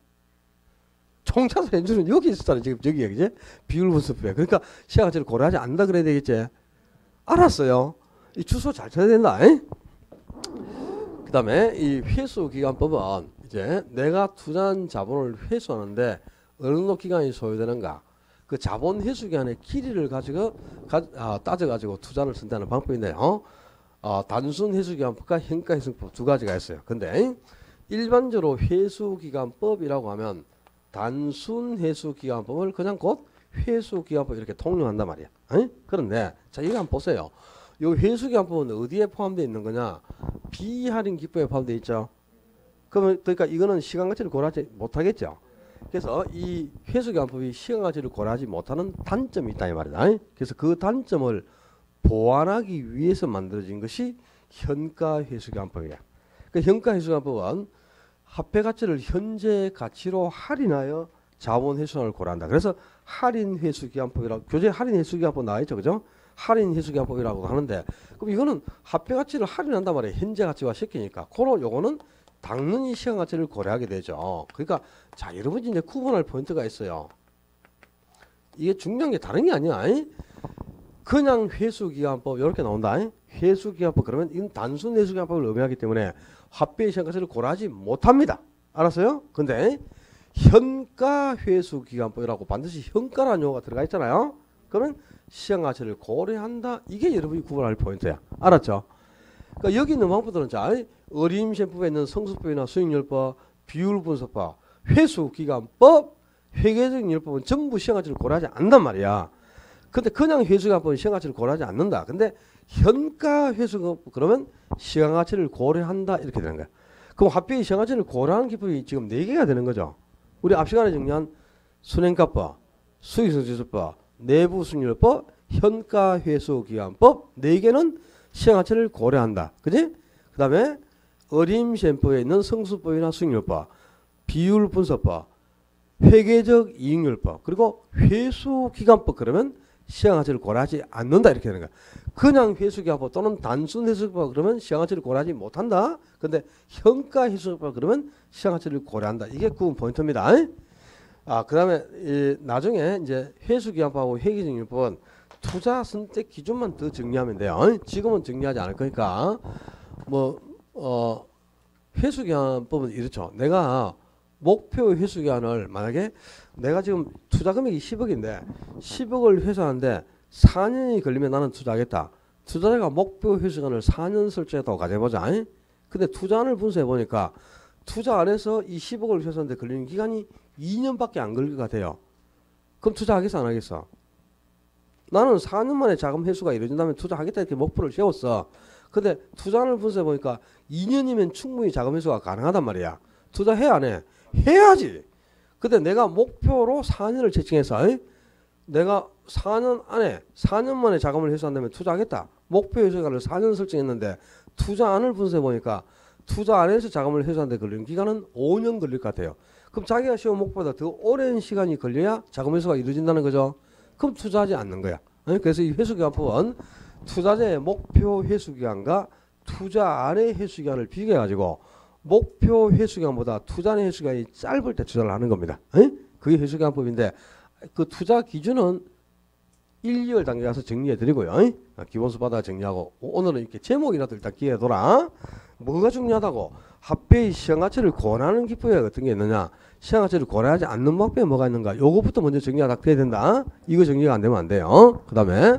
총자산 해주는 여기 있었잖아. 지금 저기야. 그지? 비율 분석법에. 그러니까 시가가치를 고려하지 않는다 그래야 되겠지. 알았어요. 이 주소 잘 쳐야 된다. 그 다음에 이 회수기간법은 이제 내가 투자한 자본을 회수하는데 어느 정도 기간이 소요되는가 그 자본 회수기간의 길이를 가지고 따져가지고 투자를 선택하는 방법인데요. 단순 회수기간법과 현가회수법 두 가지가 있어요. 근데 일반적으로 회수기간법이라고 하면 단순 회수기간법을 그냥 곧 회수기간법 이렇게 통용한단 말이야. 그런데 자 이거 한번 보세요. 이 회수기간법은 어디에 포함되어 있는 거냐? 비할인 기법에 포함되어 있죠. 그러니까 이거는 시간가치를 고려하지 못하겠죠. 그래서 이 회수기간법이 시간가치를 고려하지 못하는 단점이 있다 이 말이다. 그래서 그 단점을 보완하기 위해서 만들어진 것이 현가회수기간법이야. 그 현가회수기간법은 화폐가치를 현재 가치로 할인하여 자본회수를 고려한다. 그래서 할인회수기간법이라고 교재 할인회수기간법 나와있죠. 그죠? 할인회수기간법이라고 하는데 그럼 이거는 화폐가치를 할인한단 말이에요. 현재 가치와 시키니까. 요거는 당연히 시간가치를 고려하게 되죠. 그러니까 자 여러분이 이제 구분할 포인트가 있어요. 이게 중요한 게 다른 게 아니야. 그냥 회수기간법 이렇게 나온다. 회수기간법 그러면 이건 단순 회수기간법을 의미하기 때문에 화폐의 시간가치를 고려하지 못합니다. 알았어요? 근데 현가회수기간법이라고 반드시 현가라는 용어가 들어가 있잖아요. 그러면 시행가치를 고려한다. 이게 여러분이 구분할 포인트야. 알았죠? 그러니까 여기 있는 방법들은 자, 어림시행법에 있는 성수법이나 수익률법, 비율분석법, 회수기간법, 회계적인 율법은 전부 시행가치를 고려하지 않는단 말이야. 근데 그냥 회수기간법은 시행가치를 고려하지 않는다. 근데 현가회수기간법 그러면 시행가치를 고려한다. 이렇게 되는 거야. 그럼 합계의 시행가치를 고려하는 기법이 지금 4개가 되는 거죠. 우리 앞 시간에 정리한 순행가법, 수익성지수법, 내부수익률법, 현가회수기간법 4개는 시행가치를 고려한다. 그지? 그 다음에 어림시행법에 있는 성수법이나 수익률법, 비율분석법, 회계적 이익률법, 그리고 회수기간법 그러면 시행가치를 고려하지 않는다. 이렇게 되는 거야. 그냥 회수기간법 또는 단순 회수기간법 그러면 시행가치를 고려하지 못한다. 근데 현가회수기간법 그러면 시행가치를 고려한다. 이게 구분 포인트입니다. 그 다음에 나중에 이제 회수기간법하고 회계적률법은 투자 선택 기준만 더 정리하면 돼요. 지금은 정리하지 않을 거니까. 회수기간법은 이렇죠. 내가 목표 회수기간을 만약에 내가 지금 투자 금액이 10억인데 10억을 회수하는데 4년이 걸리면 나는 투자하겠다. 투자자가 목표 회수기간을 4년 설정했다고 가정해보자. 근데 투자안을 분석해 보니까 투자 안에서 이 10억을 회수하는데 걸리는 기간이 2년밖에 안 걸릴 것 같아요. 그럼 투자하겠어 안 하겠어? 나는 4년 만에 자금 회수가 이루어진다면 투자하겠다 이렇게 목표를 세웠어. 근데 투자안을 분석해 보니까 2년이면 충분히 자금 회수가 가능하단 말이야. 투자해 안 해? 해야지. 근데 내가 목표로 4년을 채팅해서 내가 4년 안에 4년 만에 자금을 회수한다면 투자하겠다. 목표 회수기간을 4년 설정했는데 투자안을 분석해 보니까 투자 안에서 자금을 회수하는데 걸리는 기간은 5년 걸릴 것 같아요. 그럼 자기가 세운 목표보다 더 오랜 시간이 걸려야 자금 회수가 이루어진다는 거죠. 그럼 투자하지 않는 거야. 그래서 이 회수기간법은 투자자의 목표 회수기간과 투자안의 회수기간을 비교해가지고 목표 회수기간보다 투자안의 회수기간이 짧을 때 투자를 하는 겁니다. 그게 회수기간법인데 그 투자 기준은 1, 2월 단계 가서 정리해 드리고요. 기본수 받아 정리하고 오늘은 이렇게 제목이라도 일단 기회해둬라. 뭐가 중요하다고? 합계의 시행가치를 고려하는 기법이 어떤 게 있느냐? 시행가치를 고려하지 않는 방법에 뭐가 있는가? 요거부터 먼저 정리가 딱 돼야 된다. 이거 정리가 안 되면 안 돼요. 그 다음에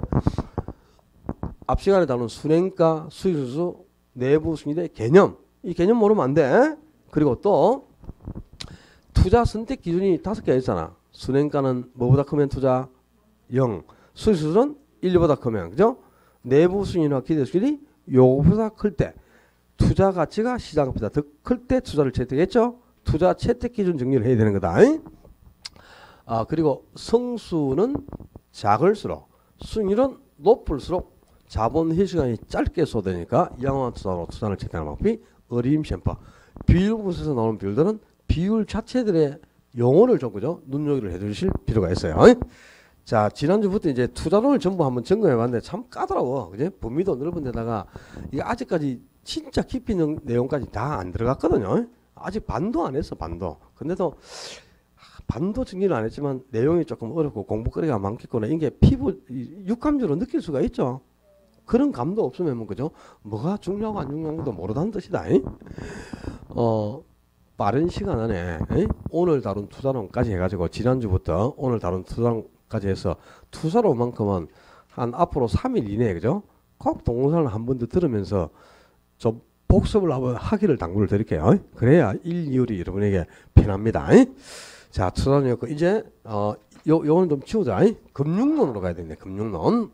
앞 시간에 다룬 순행가, 수익수, 내부 순위의 개념. 이 개념 모르면 안 돼. 그리고 또 투자 선택 기준이 5개가 있잖아. 순행가는 뭐보다 크면 투자 0. 수익수는 1, 2보다 크면, 그죠? 내부 순위나 기대 수익이 요거보다 클 때 투자 가치가 시장보다 더 클 때 투자를 채택했죠. 투자 채택 기준 정리를 해야 되는 거다. 그리고 성수는 작을수록 수익률은 높을수록 자본 회수기간이 짧게 쏟으니까 양호한 투자로 투자를 채택하는 방법이 어림시행법. 비율분석에서 나오는 비율들은 비율 자체들의 용어를 좀 그죠? 눈여기를 해주실 필요가 있어요. 자, 지난주부터 이제 투자론을 전부 한번 점검해 봤는데 참 까다로워. 그지? 범위도 넓은 데다가 이게 아직까지 진짜 깊이 있는 내용까지 다 안 들어갔거든요. 아직 반도 안 했어, 반도. 근데도 반도 정리를 안 했지만 내용이 조금 어렵고 공부거리가 많겠구나. 이게 피부 육감적으로 느낄 수가 있죠. 그런 감도 없으면 뭐 그죠? 뭐가 중요하고 안 중요한 것도 모르다는 뜻이다. 빠른 시간 안에 오늘 다룬 투자론까지 해가지고 지난주부터 오늘 다룬 투자론까지 해서 투자론만큼은 한 앞으로 3일 이내에 그죠? 꼭 동영상을 한 번 더 들으면서 좀 복습을 한번 하기를 당부를 드릴게요. 그래야 1, 2월이 여러분에게 편합니다. 자, 투자론이었고 이제 요거는 좀 치우자. 금융론으로 가야 되네. 금융론.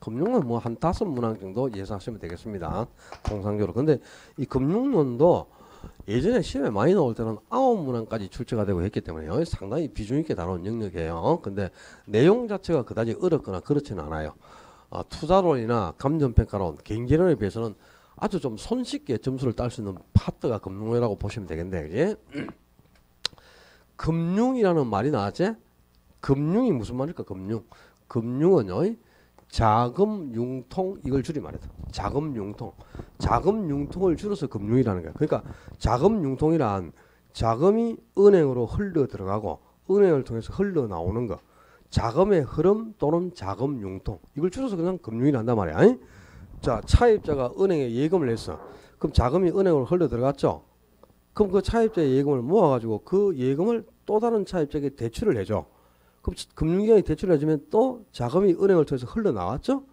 금융론 뭐 한 5문항 정도 예상하시면 되겠습니다. 통상적으로. 근데 이 금융론도 예전에 시험에 많이 나올 때는 9문항까지 출제가 되고 했기 때문에 상당히 비중 있게 다룬 영역이에요. 근데 내용 자체가 그다지 어렵거나 그렇지는 않아요. 투자론이나 감정평가론, 경제론에 비해서는 아주 좀 손쉽게 점수를 딸 수 있는 파트가 금융이라고 보시면 되겠네. 그지? 금융이라는 말이 나왔지? 금융이 무슨 말일까? 금융은요. 자금 융통 이걸 줄이 말해서 자금 융통을 줄여서 금융이라는 거야. 그러니까 자금 융통이란 자금이 은행으로 흘러 들어가고 은행을 통해서 흘러 나오는 거. 자금의 흐름 또는 자금 융통 이걸 줄여서 그냥 금융이라 한단 말이야. 자, 차입자가 은행에 예금을 했어. 그럼 자금이 은행으로 흘러 들어갔죠. 그럼 그 차입자의 예금을 모아가지고 그 예금을 또 다른 차입자에게 대출을 해줘. 그럼 금융기관이 대출을 해주면 또 자금이 은행을 통해서 흘러 나왔죠.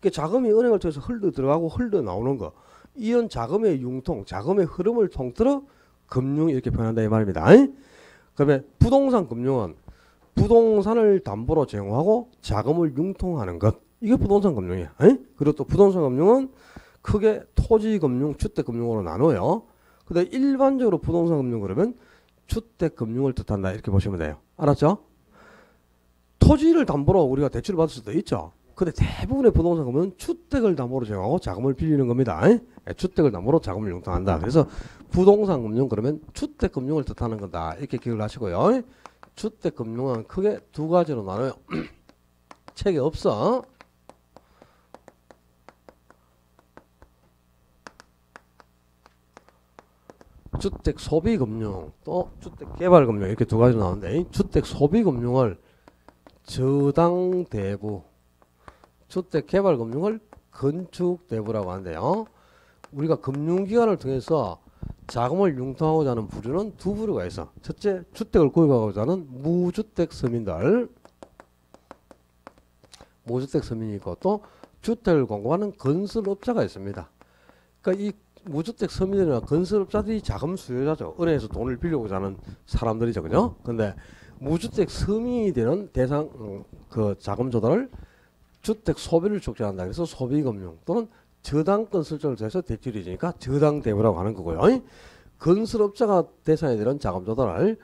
그 자금이 은행을 통해서 흘러 들어가고 흘러 나오는 거, 이런 자금의 융통, 자금의 흐름을 통틀어 금융이 이렇게 표현한다 이 말입니다. 그러면 부동산 금융은 부동산을 담보로 제공하고 자금을 융통하는 것, 이게 부동산 금융이야. 그리고 또 부동산 금융은 크게 토지 금융, 주택 금융으로 나눠요. 근데 일반적으로 부동산 금융 그러면 주택 금융을 뜻한다 이렇게 보시면 돼요. 알았죠? 토지를 담보로 우리가 대출을 받을 수도 있죠. 근데 대부분의 부동산 금융은 주택을 담보로 제공하고 자금을 빌리는 겁니다. 주택을 담보로 자금을 융통한다. 그래서 부동산 금융 그러면 주택 금융을 뜻하는 거다. 이렇게 기억을 하시고요. 주택 금융은 크게 두 가지로 나눠요. 책에 없어. 주택 소비 금융 또 주택 개발 금융 이렇게 두 가지로 나오는데, 주택 소비 금융을 저당 대부, 주택 개발 금융을 건축 대부라고 하는데요. 우리가 금융기관을 통해서 자금을 융통하고자 하는 부류는 두 부류가 있어. 첫째, 주택을 구입하고자 하는 무주택 서민들, 무주택 서민이 있고, 또 주택을 공급하는 건설업자가 있습니다. 그러니까 이 무주택 서민들이나 건설업자들이 자금 수요자죠. 은행에서 돈을 빌려오고자 하는 사람들이죠. 그죠? 근데 무주택 서민이 되는 대상, 그 자금 조달을 주택 소비를 촉진한다. 그래서 소비금융 또는 저당권 설정을 통해서 대출이 되니까 저당대부라고 하는 거고요. 건설업자가 대상이 되는 자금 조달을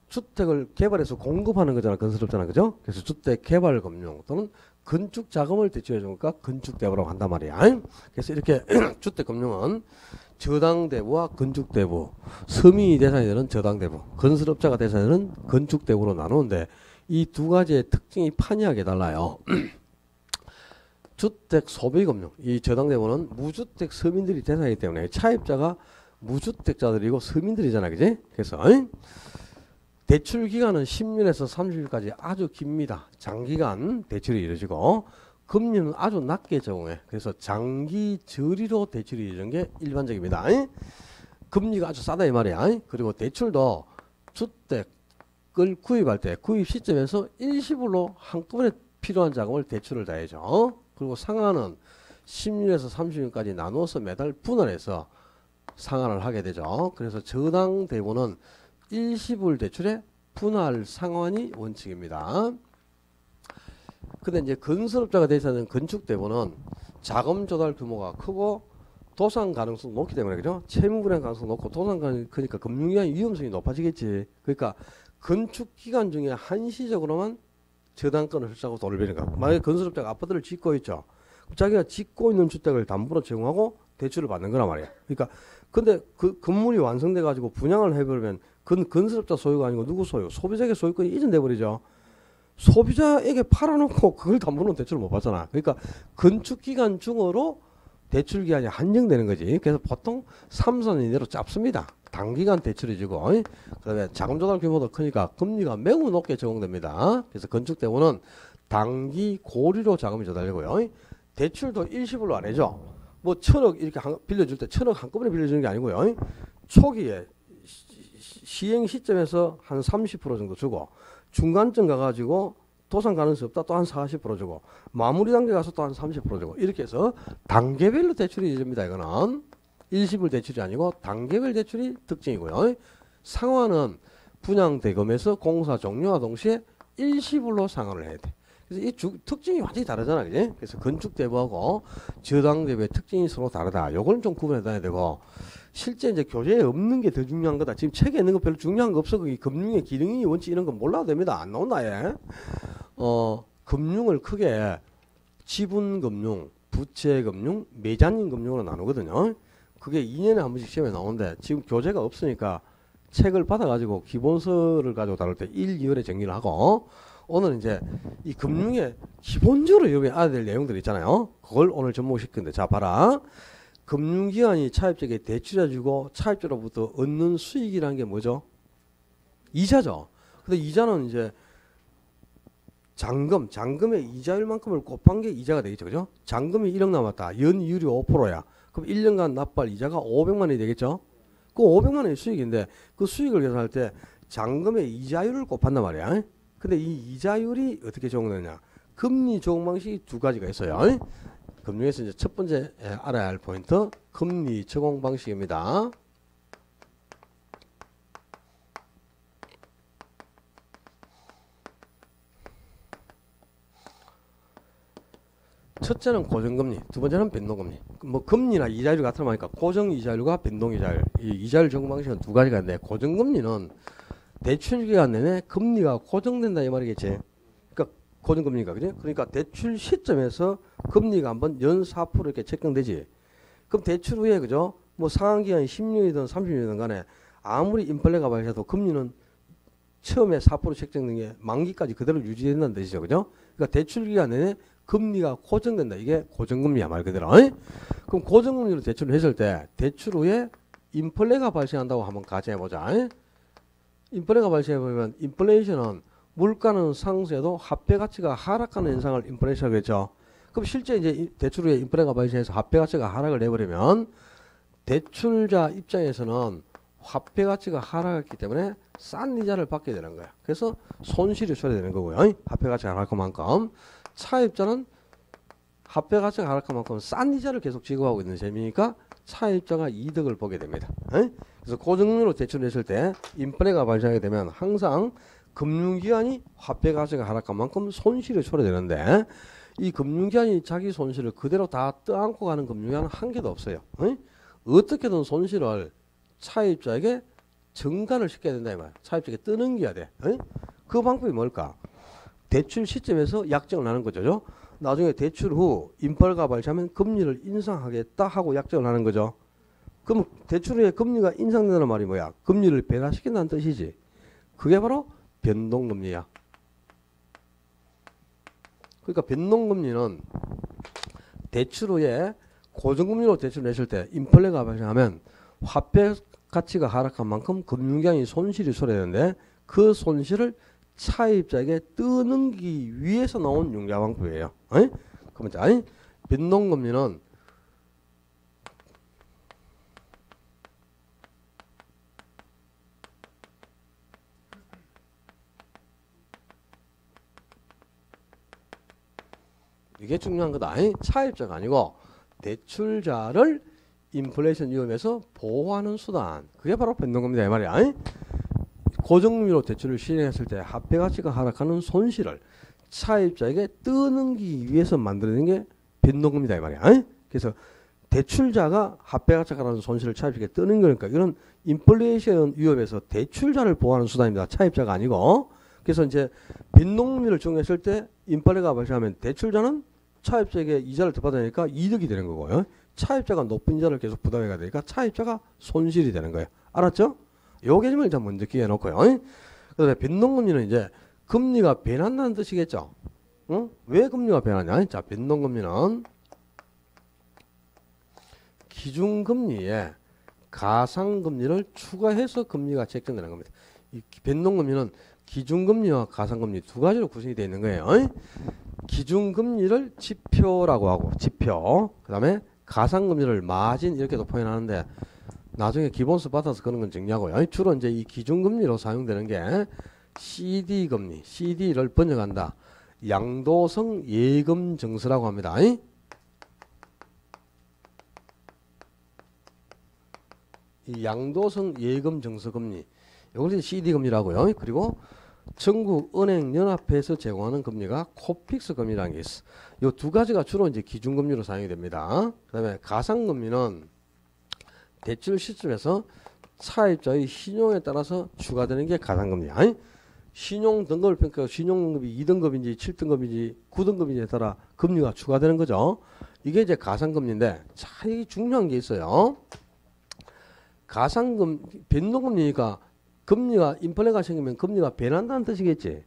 주택을 개발해서 공급하는 거잖아. 건설업자는. 그죠? 그래서 주택개발금융 또는 건축자금을 대출해 주니까 건축대부라고 한단 말이야. 그래서 이렇게 주택금융은 저당대부와 건축대부, 서민이 대상이 되는 저당대부, 건설업자가 대상이 되는 건축대부로 나누는데, 이 두 가지의 특징이 판이하게 달라요. 주택 소비금융, 이 저당대부는 무주택 서민들이 대상이기 때문에 차입자가 무주택자들이고 서민들이잖아. 그지? 그래서 대출 기간은 10년에서 30년까지 아주 깁니다. 장기간 대출이 이루어지고 금리는 아주 낮게 적용해. 그래서 장기 저리로 대출이 이루어지는 게 일반적입니다. 금리가 아주 싸다 이 말이야. 그리고 대출도 주택을 구입할 때 구입 시점에서 일시불로 한꺼번에 필요한 자금을 대출을 다 해줘. 그리고 상환은 10년에서 30년까지 나누어서 매달 분할해서 상환을 하게 되죠. 그래서 저당 대부는 일시불 대출의 분할 상환이 원칙입니다. 근데 이제 건설업자가 대상인 건축 대부는 자금 조달 규모가 크고 도산 가능성이 높기 때문에, 그죠? 채무 불이행 가능성이 높고 도산 가능성이 크니까 금융기관 위험성이 높아지겠지. 그러니까 건축 기간 중에 한시적으로만 저당권을 설정하고 돈을 빌리는 거야. 만약에 건설업자가 아파트를 짓고 있죠. 자기가 짓고 있는 주택을 담보로 제공하고 대출을 받는 거란 말이야. 그러니까 근데 그 건물이 완성돼 가지고 분양을 해버리면 그건 건설업자 소유가 아니고 누구 소유? 소비자에게 소유권이 이전돼 버리죠. 소비자에게 팔아놓고 그걸 담보로 대출을 못 받잖아. 그러니까 건축 기간 중으로 대출 기한이 한정되는 거지. 그래서 보통 3, 4년 이내로 짧습니다. 단기간 대출이 주고, 그다음에 자금 조달 규모도 크니까 금리가 매우 높게 적용됩니다. 그래서 건축 대부는 단기 고리로 자금이 조달되고요. 대출도 일시불로 안 해줘. 뭐 1,000억 이렇게 빌려줄 때 1,000억 한꺼번에 빌려주는 게 아니고요. 초기에 시행 시점에서 한 30% 정도 주고, 중간쯤 가가지고 도산 가능성이 없다 또 한 40% 주고, 마무리 단계 가서 또 한 30% 주고, 이렇게 해서 단계별로 대출이 이루어집니다. 이거는 일시불 대출이 아니고 단계별 대출이 특징이고요. 상환은 분양 대금에서 공사 종료와 동시에 일시불로 상환을 해야 돼. 그래서 이 특징이 완전히 다르잖아. 그지? 그래서 건축 대부하고 저당 대부의 특징이 서로 다르다. 요거는 좀 구분해 둬야 되고, 실제 이제 교재에 없는 게 더 중요한 거다. 지금 책에 있는 거 별로 중요한 거 없어. 그게 금융의 기능이 원칙 이런 거 몰라도 됩니다. 안 나온다. 예. 금융을 크게 지분금융, 부채금융, 매자님금융으로 나누거든요. 그게 2년에 한 번씩 시험에 나오는데 지금 교재가 없으니까 책을 받아가지고 기본서를 가지고 다룰 때 1, 2월에 정리를 하고, 오늘 이제 이 금융의 기본적으로 여러분이 알아야 될 내용들 있잖아요. 그걸 오늘 접목시킬 건데, 자 봐라. 금융기관이 차입자에게 대출해주고 차입자로부터 얻는 수익이라는 게 뭐죠? 이자죠. 근데 이자는 이제 잔금의 이자율만큼을 곱한 게 이자가 되겠죠. 그죠? 잔금이 1억 남았다. 연이율이 5%야. 그럼 1년간 납부할 이자가 500만 원이 되겠죠? 그 500만 원이 수익인데 그 수익을 계산할 때 잔금의 이자율을 곱한단 말이야. 근데 이 이자율이 어떻게 적용되냐? 금리 적용 방식이 두 가지가 있어요. 금융에서 이제 첫 번째 알아야 할 포인트, 금리 적용 방식입니다. 첫째는 고정금리, 두 번째는 변동금리. 뭐 금리나 이자율이 같은 말이니까 고정이자율과 변동이자율. 이 이자율 적용 방식은 두 가지가 있는데 고정금리는 대출 기간 내내 금리가 고정된다 이 말이겠지. 그러니까 고정금리가 그죠? 그러니까 대출 시점에서 금리가 한번 연 4% 이렇게 책정되지. 그럼 대출 후에 그죠? 뭐 상환 기간이 10년이든 30년이든 간에 아무리 인플레가 발생해도 금리는 처음에 4% 책정된 게 만기까지 그대로 유지된다는 뜻이죠. 그죠? 그러니까 대출 기간 내내 금리가 고정된다. 이게 고정금리야 말 그대로. 그럼 고정금리로 대출을 했을 때 대출 후에 인플레가 발생한다고 한번 가정해보자. 인플레가 발생해보면 인플레이션은 물가는 상승해도 화폐 가치가 하락하는 현상을 인플레이션이라고 했죠. 그럼 실제 이제 대출 후에 인플레가 발생해서 화폐 가치가 하락을 해버리면 대출자 입장에서는 화폐 가치가 하락했기 때문에 싼 이자를 받게 되는 거야. 그래서 손실이 처리되는 거고요. 화폐 가치가 하락한 만큼 차입자는 화폐 가치가 하락한 만큼 싼 이자를 계속 지급하고 있는 셈이니까 차입자가 이득을 보게 됩니다. 그래서 고정금리로 대출을 했을 때 인플레가 발생하게 되면 항상 금융기관이 화폐 가치가 하락한 만큼 손실이 초래되는데 이 금융기관이 자기 손실을 그대로 다 떠안고 가는 금융기관은 한 개도 없어요. 어떻게든 손실을 차입자에게 전가를 시켜야 된다 이 말. 차입자에게 떠넘겨야 돼. 그 방법이 뭘까? 대출 시점에서 약정을 하는 거죠. 나중에 대출 후 인플레가 발생하면 금리를 인상하겠다 하고 약정을 하는 거죠. 그럼 대출 후에 금리가 인상된다는 말이 뭐야? 금리를 변화시킨다는 뜻이지. 그게 바로 변동금리야. 그러니까 변동금리는 대출 후에 고정금리로 대출을 냈을 때 인플레가 발생하면 화폐 가치가 하락한 만큼 금융기관이 손실이 초래되는데 그 손실을 차입자에게 떠넘기기 위해서 나온 융자 방법이에요. 그러면 자, 변동금리는 이게 중요한 거다. 차입자가 아니고 대출자를 인플레이션 위험에서 보호하는 수단. 그게 바로 변동금리다 이 말이야. 고정금리로 대출을 실행했을 때 화폐 가치가 하락하는 손실을 차입자에게 떠넘기기 위해서 만들어낸 게 변동금리다 이 말이야. 그래서 대출자가 화폐 가치가 하락하는 손실을 차입자에게 떠넘기니까 이런 인플레이션 위험에서 대출자를 보호하는 수단입니다. 차입자가 아니고. 그래서 이제 변동금리를 적용했을 때 인플레가 발생하면 대출자는 차입자에게 이자를 더 받으니까 이득이 되는 거고요. 차입자가 높은 이자를 계속 부담해 가야 되니까 차입자가 손실이 되는 거예요. 알았죠? 요 개념을 일단 먼저 기억해 놓고요. 그다음에 변동금리는 이제 금리가 변한다는 뜻이겠죠. 왜 금리가 변하냐? 자, 변동금리는 기준금리에 가상금리를 추가해서 금리가 책정되는 겁니다. 이 변동금리는 기준금리와 가상금리 두 가지로 구성이 되어 있는 거예요. 기준금리를 지표라고 하고 지표, 그 다음에 가상금리를 마진 이렇게도 표현하는데 나중에 기본수 받아서 그런 건 정리하고요. 주로 이제 이 기준금리로 사용되는 게 CD금리, CD를 번역한다. 양도성 예금 증서라고 합니다. 이 양도성 예금 증서 금리, 이걸 CD금리라고요. 그리고 전국은행연합회에서 제공하는 금리가 코픽스 금리라는 게 있어. 이 두 가지가 주로 이제 기준금리로 사용이 됩니다. 그다음에 가상금리는 대출 시점에서 차입자의 신용에 따라서 추가되는 게 가상금리야. 신용 등급을 평가하고 신용등급이 2등급인지 7등급인지 9등급인지에 따라 금리가 추가되는 거죠. 이게 이제 가상금리인데, 자, 이게 중요한 게 있어요. 변동금리니까 금리가 인플레가 생기면 금리가 변한다는 뜻이겠지.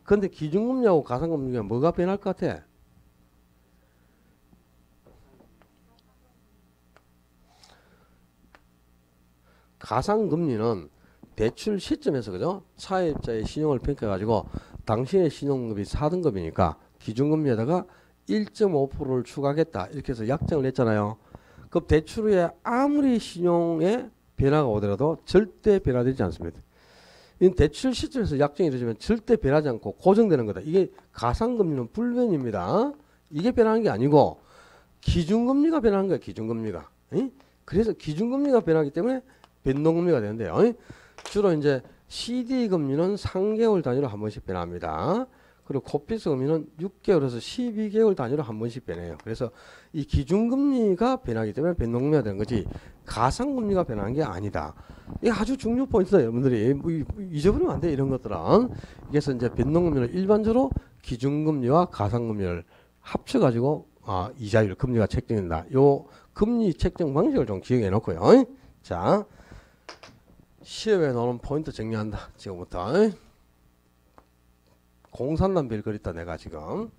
그런데 기준금리하고 가상금리가 뭐가 변할 것 같아? 가상금리는 대출 시점에서 그죠? 차입자의 신용을 평가해 가지고 당신의 신용등급이 4등급이니까 기준금리에다가 1.5%를 추가하겠다. 이렇게 해서 약정을 냈잖아요. 그럼 대출 후에 아무리 신용에 변화가 오더라도 절대 변화되지 않습니다. 이 대출 시점에서 약정이 이루어지면 절대 변하지 않고 고정되는 거다. 이게 가상금리는 불변입니다. 이게 변하는 게 아니고 기준금리가 변하는 거야. 기준금리가. 그래서 기준금리가 변하기 때문에 변동금리가 되는데요. 주로 이제 CD 금리는 3개월 단위로 한 번씩 변합니다. 그리고 코피스 금리는 6개월에서 12개월 단위로 한 번씩 변해요. 그래서 이 기준금리가 변하기 때문에 변동금리가 되는 거지 가상금리가 변하는 게 아니다. 이게 아주 중요 포인트다. 여러분들이 뭐 잊어버리면 안 돼. 이런 것들은. 그래서 이제 변동금리는 일반적으로 기준금리와 가상금리를 합쳐가지고 이자율 금리가 책정된다. 요 금리 책정 방식을 좀 기억해 놓고요. 자, 시험에 나오는 포인트 정리한다. 지금부터. 공산남별 그렸다 내가 지금.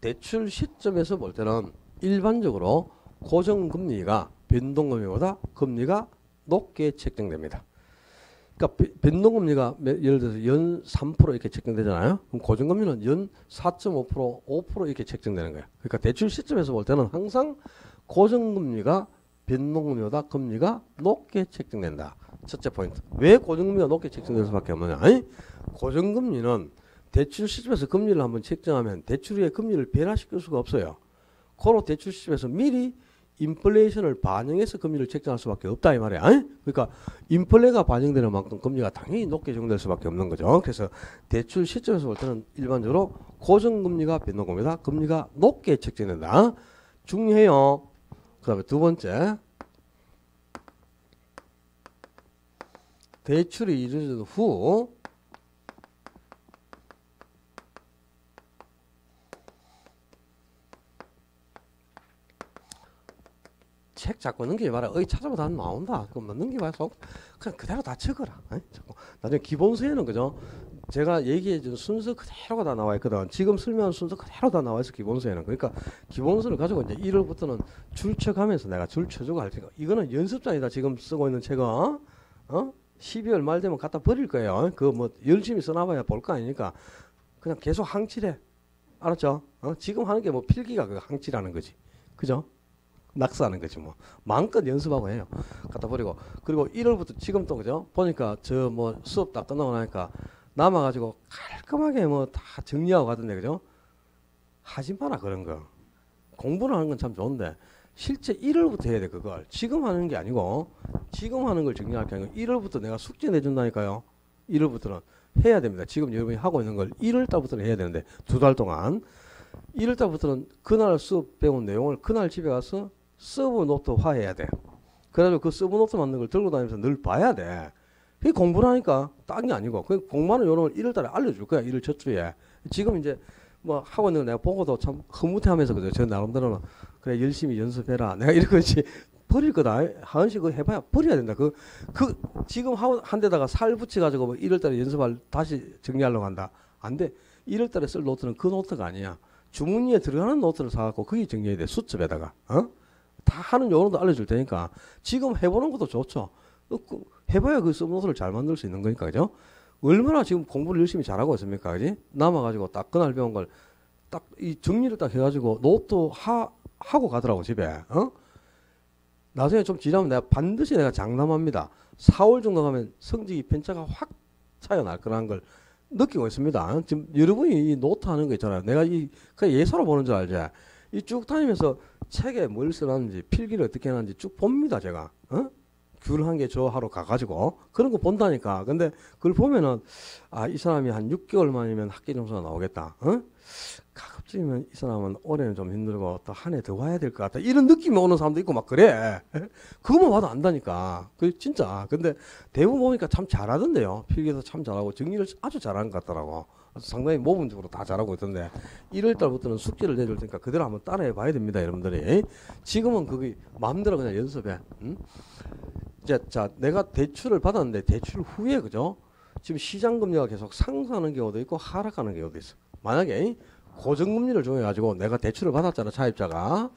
대출 시점에서 볼 때는 일반적으로 고정금리가 변동금리보다 금리가 높게 책정됩니다. 그러니까 변동금리가 예를 들어서 연 3% 이렇게 책정되잖아요. 그럼 고정금리는 연 4.5%, 5% 이렇게 책정되는 거예요. 그러니까 대출 시점에서 볼 때는 항상 고정금리가 변동금리보다 금리가 높게 책정된다. 첫째 포인트. 왜 고정금리가 높게 책정될 수밖에 없느냐? 고정금리는 대출 시점에서 금리를 한번 책정하면 대출 후에 금리를 변화시킬 수가 없어요. 고로 대출 시점에서 미리 인플레이션을 반영해서 금리를 책정할 수밖에 없다 이 말이야. 그러니까 인플레가 반영되는 만큼 금리가 당연히 높게 적용될 수밖에 없는 거죠. 그래서 대출 시점에서 볼 때는 일반적으로 고정금리가 변동금리다. 금리가 높게 책정된다. 중요해요. 그 다음에 두 번째, 대출이 이루어진 후 책 자꾸 넘기지 마라. 찾아보다 안 나온다. 그럼 넘기봐서 그냥 그대로 다 적어라. 나중에 기본서에는 그죠? 제가 얘기해준 순서 그대로가 다 나와 있거든. 지금 설명한 순서 그대로 다 나와 있어. 기본서에는. 그러니까 기본서를 가지고 이제 1월부터는 줄 쳐가면서 내가 줄 쳐주고 할 테니까. 이거는 연습장이다. 지금 쓰고 있는 책은 12월 말 되면 갖다 버릴 거예요. 그거 뭐 열심히 써놔봐야 볼 거 아니니까 그냥 계속 항칠해. 알았죠? 지금 하는 게 뭐 필기가 그 항칠하는 거지. 그죠? 낙서하는 거지 뭐. 마음껏 연습하고 해요. 갖다 버리고. 그리고 1월부터 지금 또 그죠? 보니까 저 뭐 수업 다 끝나고 나니까 남아가지고 깔끔하게 뭐 다 정리하고 가던데 그죠? 하지 마라 그런 거. 공부를 하는 건 참 좋은데 실제 1월부터 해야 돼 그걸. 지금 하는 게 아니고 지금 하는 걸 정리할 게 아니고 1월부터 내가 숙제 내준다니까요. 1월부터는 해야 됩니다. 지금 여러분이 하고 있는 걸 1월달부터는 해야 되는데 2달 동안 1월달부터는 그날 수업 배운 내용을 그날 집에 가서 서브 노트화해야 돼. 그래가지고 그 서브 노트 만든 걸 들고 다니면서 늘 봐야 돼. 그게 공부를 하니까 딴 게 아니고 그 공부하는 요령을 1월달에 알려줄 거야. 1월 첫 주에. 지금 이제 뭐 하고 있는 거 내가 보고도 참 흐뭇해하면서 그죠. 저 나름대로는 그래 열심히 연습해라. 내가 이렇게 버릴 거다. 하은씨 그거 해봐야 버려야 된다. 그 지금 한 데다가 살 붙여가지고 뭐 1월달에 연습할 다시 정리하려고 한다. 안 돼. 1월달에 쓸 노트는 그 노트가 아니야. 주머니에 들어가는 노트를 사갖고 거기 정리해야 돼. 수첩에다가. 다 하는 요령도 알려줄 테니까 지금 해보는 것도 좋죠. 해봐야 그 서브노트를 잘 만들 수 있는 거니까 그죠? 얼마나 지금 공부를 열심히 잘하고 있습니까? 그지? 남아가지고 딱 그날 배운 걸 딱 이 정리를 딱 해가지고 노트 하고 가더라고 집에. 나중에 좀 지나면 내가 반드시 내가 장담합니다. 4월 정도 가면 성적이 편차가 확 차이 날 거라는 걸 느끼고 있습니다. 지금 여러분이 이 노트 하는 거 있잖아요. 내가 그냥 예사로 보는 줄 알지? 이 쭉 다니면서 책에 뭘 써놨는지 필기를 어떻게 해놨는지 쭉 봅니다 제가. 귤 한 개 줘 하러 가가지고 그런 거 본다니까. 근데 그걸 보면은 이 사람이 한 6개월 만이면 학기 점수가 나오겠다. 가급적이면 이 사람은 올해는 좀 힘들고 또 한 해 더 와야 될 것 같다. 이런 느낌이 오는 사람도 있고 막 그래. 그거만 봐도 안다니까. 그 진짜. 근데 대부분 보니까 참 잘하던데요. 필기도 참 잘하고 정리를 아주 잘하는 것 같더라고. 상당히 모범적으로 다 잘하고 있던데 1월달부터는 숙제를 내줄 테니까 그대로 한번 따라해 봐야 됩니다 여러분들이. 지금은 그게 마음대로 그냥 연습해. 이제 자 내가 대출을 받았는데 대출 후에 그죠? 지금 시장금리가 계속 상승하는 경우도 있고 하락하는 경우도 있어. 만약에 고정금리를 정해가지고 내가 대출을 받았잖아, 차입자가.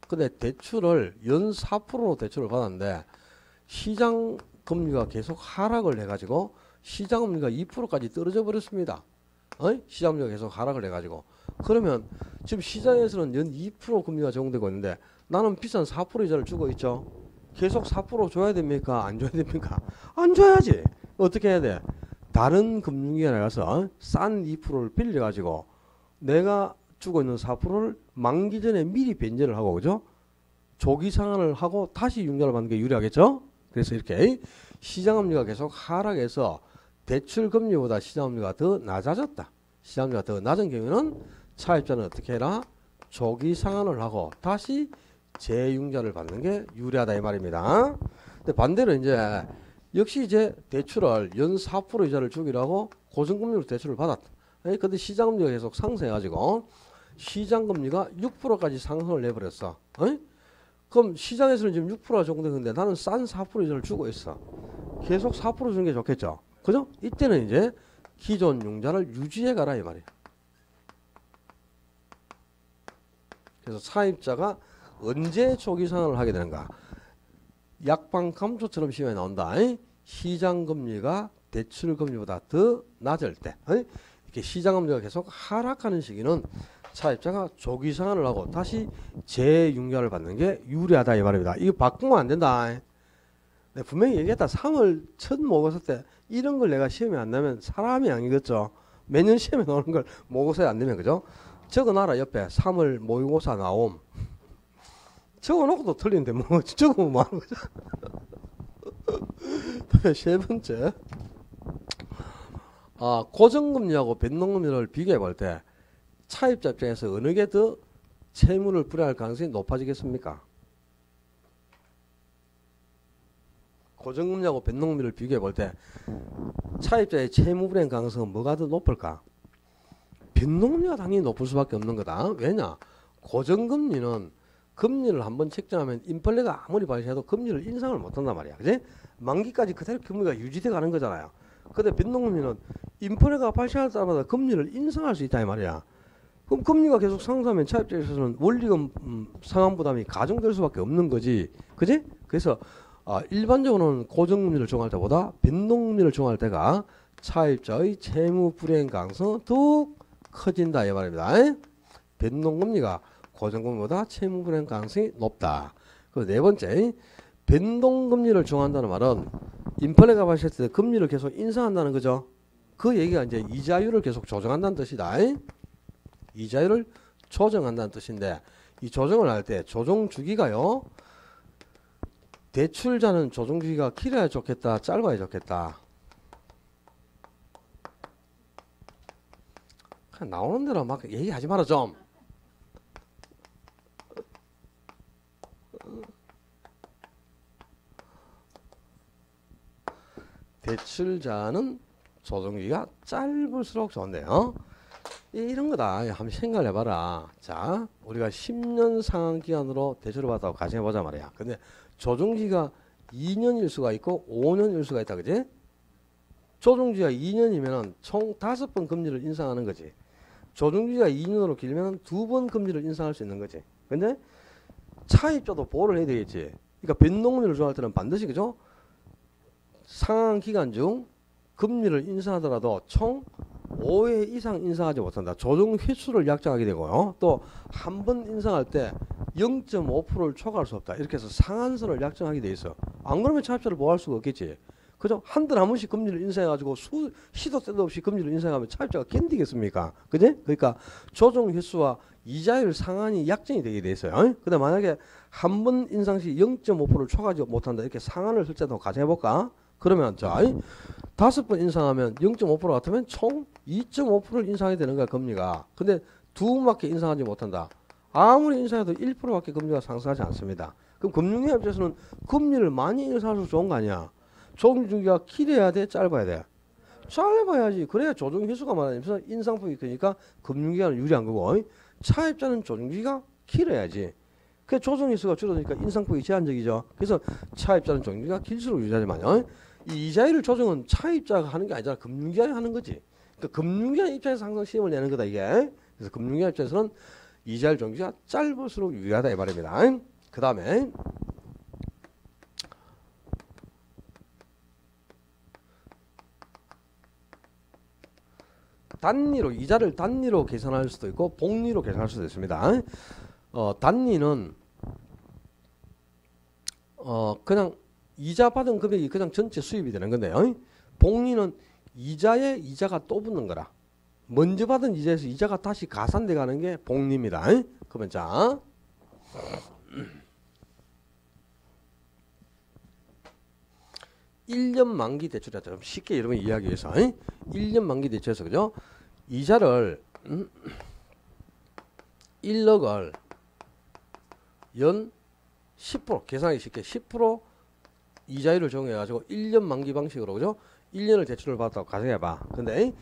근데 대출을 연 4%로 대출을 받았는데 시장금리가 계속 하락을 해가지고 시장금리가 2%까지 떨어져 버렸습니다. 시장금리가 계속 하락을 해가지고. 그러면 지금 시장에서는 연 2% 금리가 적용되고 있는데 나는 비싼 4% 이자를 주고 있죠. 계속 4% 줘야 됩니까? 안 줘야 됩니까? 안 줘야지. 어떻게 해야 돼? 다른 금융기관에 가서 싼 2%를 빌려가지고 내가 주고 있는 4%를 만기 전에 미리 변제를 하고, 그죠? 조기 상환을 하고 다시 융자를 받는 게 유리하겠죠? 그래서 이렇게 시장금리가 계속 하락해서 대출금리보다 시장금리가 더 낮아졌다. 시장금리가 더 낮은 경우에는 차입자는 어떻게 해라? 조기 상환을 하고 다시 재융자를 받는 게 유리하다 이 말입니다. 근데 반대로 이제 역시 이제 대출을 연 4% 이자를 주기로 하고 고정금리로 대출을 받았다. 근데 시장금리가 계속 상승해가지고 시장금리가 6%까지 상승을 내버렸어. 그럼 시장에서는 지금 6%가 적용되는데 나는 싼 4% 이자를 주고 있어. 계속 4% 주는 게 좋겠죠. 그죠? 이때는 이제 기존 융자를 유지해 가라 이 말이야. 그래서 차입자가 언제 조기 상환을 하게 되는가? 약방 감소처럼 시험에 나온다. 시장금리가 대출금리보다 더 낮을 때, 이렇게 시장금리가 계속 하락하는 시기는 차입자가 조기 상환을 하고 다시 재융자를 받는 게 유리하다 이 말입니다. 이거 바꾸면 안 된다. 내가 분명히 얘기했다. 3월 첫 모의고사 때 이런 걸 내가 시험에 안 나면 사람이 아니겠죠. 매년 시험에 나오는 걸 모의고사에 안 되면, 그죠? 적어놔라 옆에 3월 모의고사 나옴. 적어놓고도 틀린데 뭐 적으면 뭐 하는 거죠. 세 번째, 고정금리하고 변동금리를 비교해 볼 때 차입자 입장에서 어느 게 더 채무를 불이할 가능성이 높아지겠습니까? 고정금리하고 변동금리를 비교해 볼 때 차입자의 채무 불이행 가능성은 뭐가 더 높을까? 변동금리가 당연히 높을 수밖에 없는 거다. 왜냐? 고정금리는 금리를 한번 책정하면 인플레가 아무리 발생해도 금리를 인상을 못한단 말이야. 그지? 만기까지 그대로 금리가 유지돼 가는 거잖아요. 근데 변동금리는 인플레가 발생할 때마다 금리를 인상할 수 있다 이 말이야. 그럼 금리가 계속 상승하면 차입자에서는 원리금 상환 부담이 가중될 수밖에 없는 거지. 그지? 그래서 일반적으로는 고정금리를 정할 때보다 변동금리를 정할 때가 차입자의 채무 불이행 가능성은 더욱 커진다 이 말입니다. 변동금리가 고정금리보다 채무 불이행 가능성이 높다. 그리고 네 번째, 변동금리를 정한다는 말은 인플레가 발생했을 때 금리를 계속 인상한다는 거죠. 그 얘기가 이제 이자율을 계속 조정한다는 뜻이다. 이자율을 조정한다는 뜻인데 이 조정을 할 때 조정 주기가요. 대출자는 조정 주기가 길어야 좋겠다, 짧아야 좋겠다. 그냥 나오는 대로 막 얘기하지 마라 좀. 대출자는 조정기가 짧을수록 좋은데요. 이런 거다. 한번 생각을 해봐라. 자, 우리가 10년 상환 기간으로 대출을 받았다고 가정해보자 말이야. 근데 조정기가 2년일 수가 있고 5년일 수가 있다. 그지? 조정기가 2년이면 총 5번 금리를 인상하는 거지. 조정기가 2년으로 길면 2번 금리를 인상할 수 있는 거지. 근데 차입자도 보호를 해야 되겠지. 그러니까 변동금리를 정할 때는 반드시, 그죠? 상환 기간 중 금리를 인상하더라도 총 5회 이상 인상하지 못한다. 조정 횟수를 약정하게 되고요. 또 한 번 인상할 때 0.5%를 초과할 수 없다. 이렇게 해서 상한선을 약정하게 돼 있어. 안 그러면 차입자를 보호할 수가 없겠지. 그죠? 한 번씩 금리를 인상해가지고 시도 때도 없이 금리를 인상하면 차입자가 견디겠습니까? 그지? 그러니까 조정 횟수와 이자율 상한이 약정이 되게 돼 있어요. 근데 만약에 한 번 인상 시 0.5%를 초과하지 못한다. 이렇게 상한을 설정해서 가정해볼까? 그러면 자, 5번 인상하면 0.5% 같으면 총 2.5%를 인상해야 되는 거야, 금리가. 근데 2번밖에 인상하지 못한다. 아무리 인상해도 1%밖에 금리가 상승하지 않습니다. 그럼 금융위기 입장에서는 금리를 많이 인상할수록 좋은 거 아니야? 조정 주기가 길어야 돼, 짧아야 돼? 짧아야지. 그래야 조정 횟수가 많아지면서 인상폭이 크니까 금융기관은 유리한 거고, 차입자는 조정 주기가 길어야지. 그 조정 횟수가 줄어드니까 인상폭이 제한적이죠. 그래서 차입자는 조정 주기가 길수록 유리하지만요. 이 이자율 조정은 차입자가 하는 게 아니잖아. 금융기관이 하는 거지. 그러니까 금융기관 입장에서 항상 시험을 내는 거다 이게. 그래서 금융기관 입장에서는 이자율 정기가 짧을수록 유리하다 이 말입니다. 그 다음에 단위로 이자를 단위로 계산할 수도 있고 복리로 계산할 수도 있습니다. 단위는 그냥 이자 받은 금액이 그냥 전체 수입이 되는 건데요. 복리는 이자에 이자가 또 붙는 거라. 먼저 받은 이자에서 이자가 다시 가산돼 가는 게 복리입니다. 그러면 자 1년 만기 대출이라 좀 쉽게 여러분 이해하기 위해서 1년 만기 대출에서 그죠? 이자를 1억을 연 10% 계산하기 쉽게 10% 이자율을 정해가지고 1년 만기 방식으로 그죠? 1년을 대출을 받았다고 가정해봐. 근데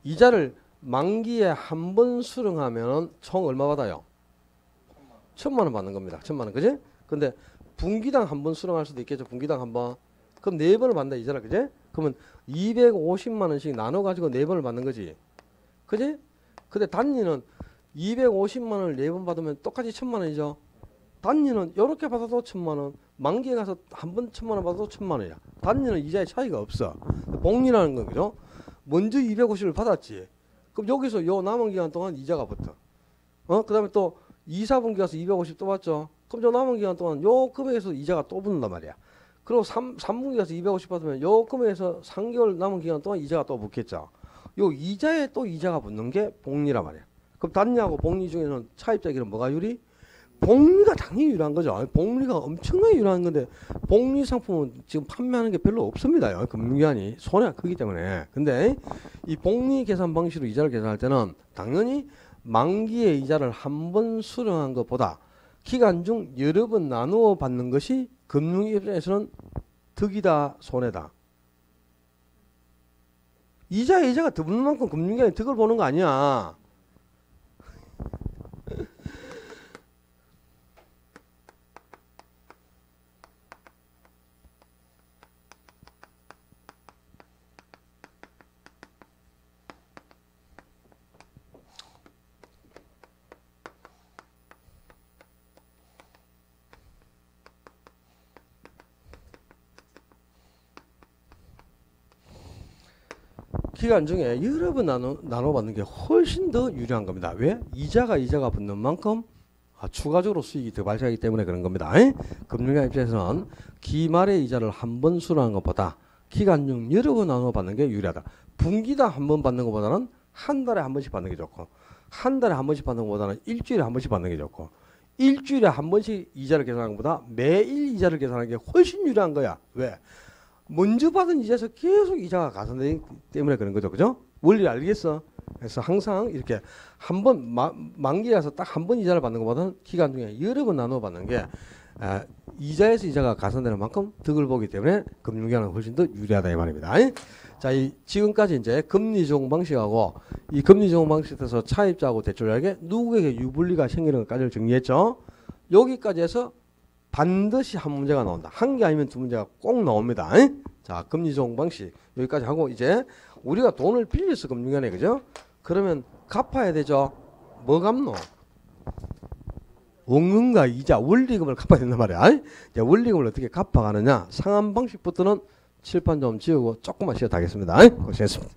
이자를 만기에 한 번 수령하면 총 얼마 받아요? 1,000만 원 받는 겁니다. 1,000만 원 그지? 근데 분기당 한 번 수령할 수도 있겠죠. 분기당 한 번. 그럼 4번을 받는다 이잖아. 그지? 그러면 250만 원씩 나눠 가지고 4번을 받는 거지. 그지? 근데 단위는 250만 원을 4번 받으면 똑같이 1,000만 원이죠. 단위는 이렇게 받아도 1,000만 원, 만기에 가서 한 번 1,000만 원 받아도 1,000만 원이야. 단위는 이자의 차이가 없어. 복리라는 건 그죠? 먼저 250을 받았지. 그럼 여기서 요 남은 기간 동안 이자가 붙어. 그다음에 또 2, 4분기 가서 250 또 받죠. 그럼 요 남은 기간 동안 요 금액에서 이자가 또 붙는단 말이야. 그리고 3분기 가서 250 받으면 요 금액에서 3개월 남은 기간 동안 이자가 또 붙겠죠. 요 이자에 또 이자가 붙는 게 복리란 말이야. 그럼 단위하고 복리 중에는 차입자에게는 뭐가 유리? 복리가 당연히 유리한 거죠. 복리가 엄청나게 유리한 건데 복리 상품은 지금 판매하는 게 별로 없습니다. 금융기관이 손해가 크기 때문에. 근데 이 복리 계산 방식으로 이자를 계산할 때는 당연히 만기의 이자를 한 번 수령한 것보다 기간 중 여러 번 나누어 받는 것이 금융 입장에서는 득이다 손해다. 이자에 이자가 더 붙는 만큼 금융기관이 득을 보는 거 아니야. 기간 중에 여러 번 나눠받는 게 훨씬 더 유리한 겁니다. 왜? 이자가 붙는 만큼 추가적으로 수익이 더 발생하기 때문에 그런 겁니다. 금융기관 입장에서는 기말의 이자를 한 번 수령한 것보다 기간 중 여러 번 나눠받는 게 유리하다. 분기당 한 번 받는 것보다는 한 달에 한 번씩 받는 게 좋고, 한 달에 한 번씩 받는 것보다는 일주일에 한 번씩 받는 게 좋고, 일주일에 한 번씩 이자를 계산하는 것보다 매일 이자를 계산하는 게 훨씬 유리한 거야. 왜? 먼저 받은 이자에서 계속 이자가 가산되기 때문에 그런 거죠. 그죠? 원리 알겠어? 그래서 항상 이렇게 한 번 만기에 가서 딱 한 번 이자를 받는 것보다는 기간 중에 여러 번 나눠 받는 게 이자에서 이자가 가산되는 만큼 득을 보기 때문에 금융기관은 훨씬 더 유리하다 이 말입니다. 자, 지금까지 이제 금리 적용 방식하고 이 금리 적용 방식에서 차입자하고 대출자에게 누구에게 유불리가 생기는 것까지를 정리했죠. 여기까지 해서 반드시 한 문제가 나온다. 한 개 아니면 두 문제가 꼭 나옵니다. 자, 금리 적용 방식 여기까지 하고 이제 우리가 돈을 빌렸어 금융기관에 그죠? 그러면 갚아야 되죠. 뭐 갚노? 원금과 이자 원리금을 갚아야 된단 말이야. 이제 원리금을 어떻게 갚아가느냐? 상한 방식부터는 칠판 좀 지우고 조금만 쉬었다 하겠습니다. 고생했습니다.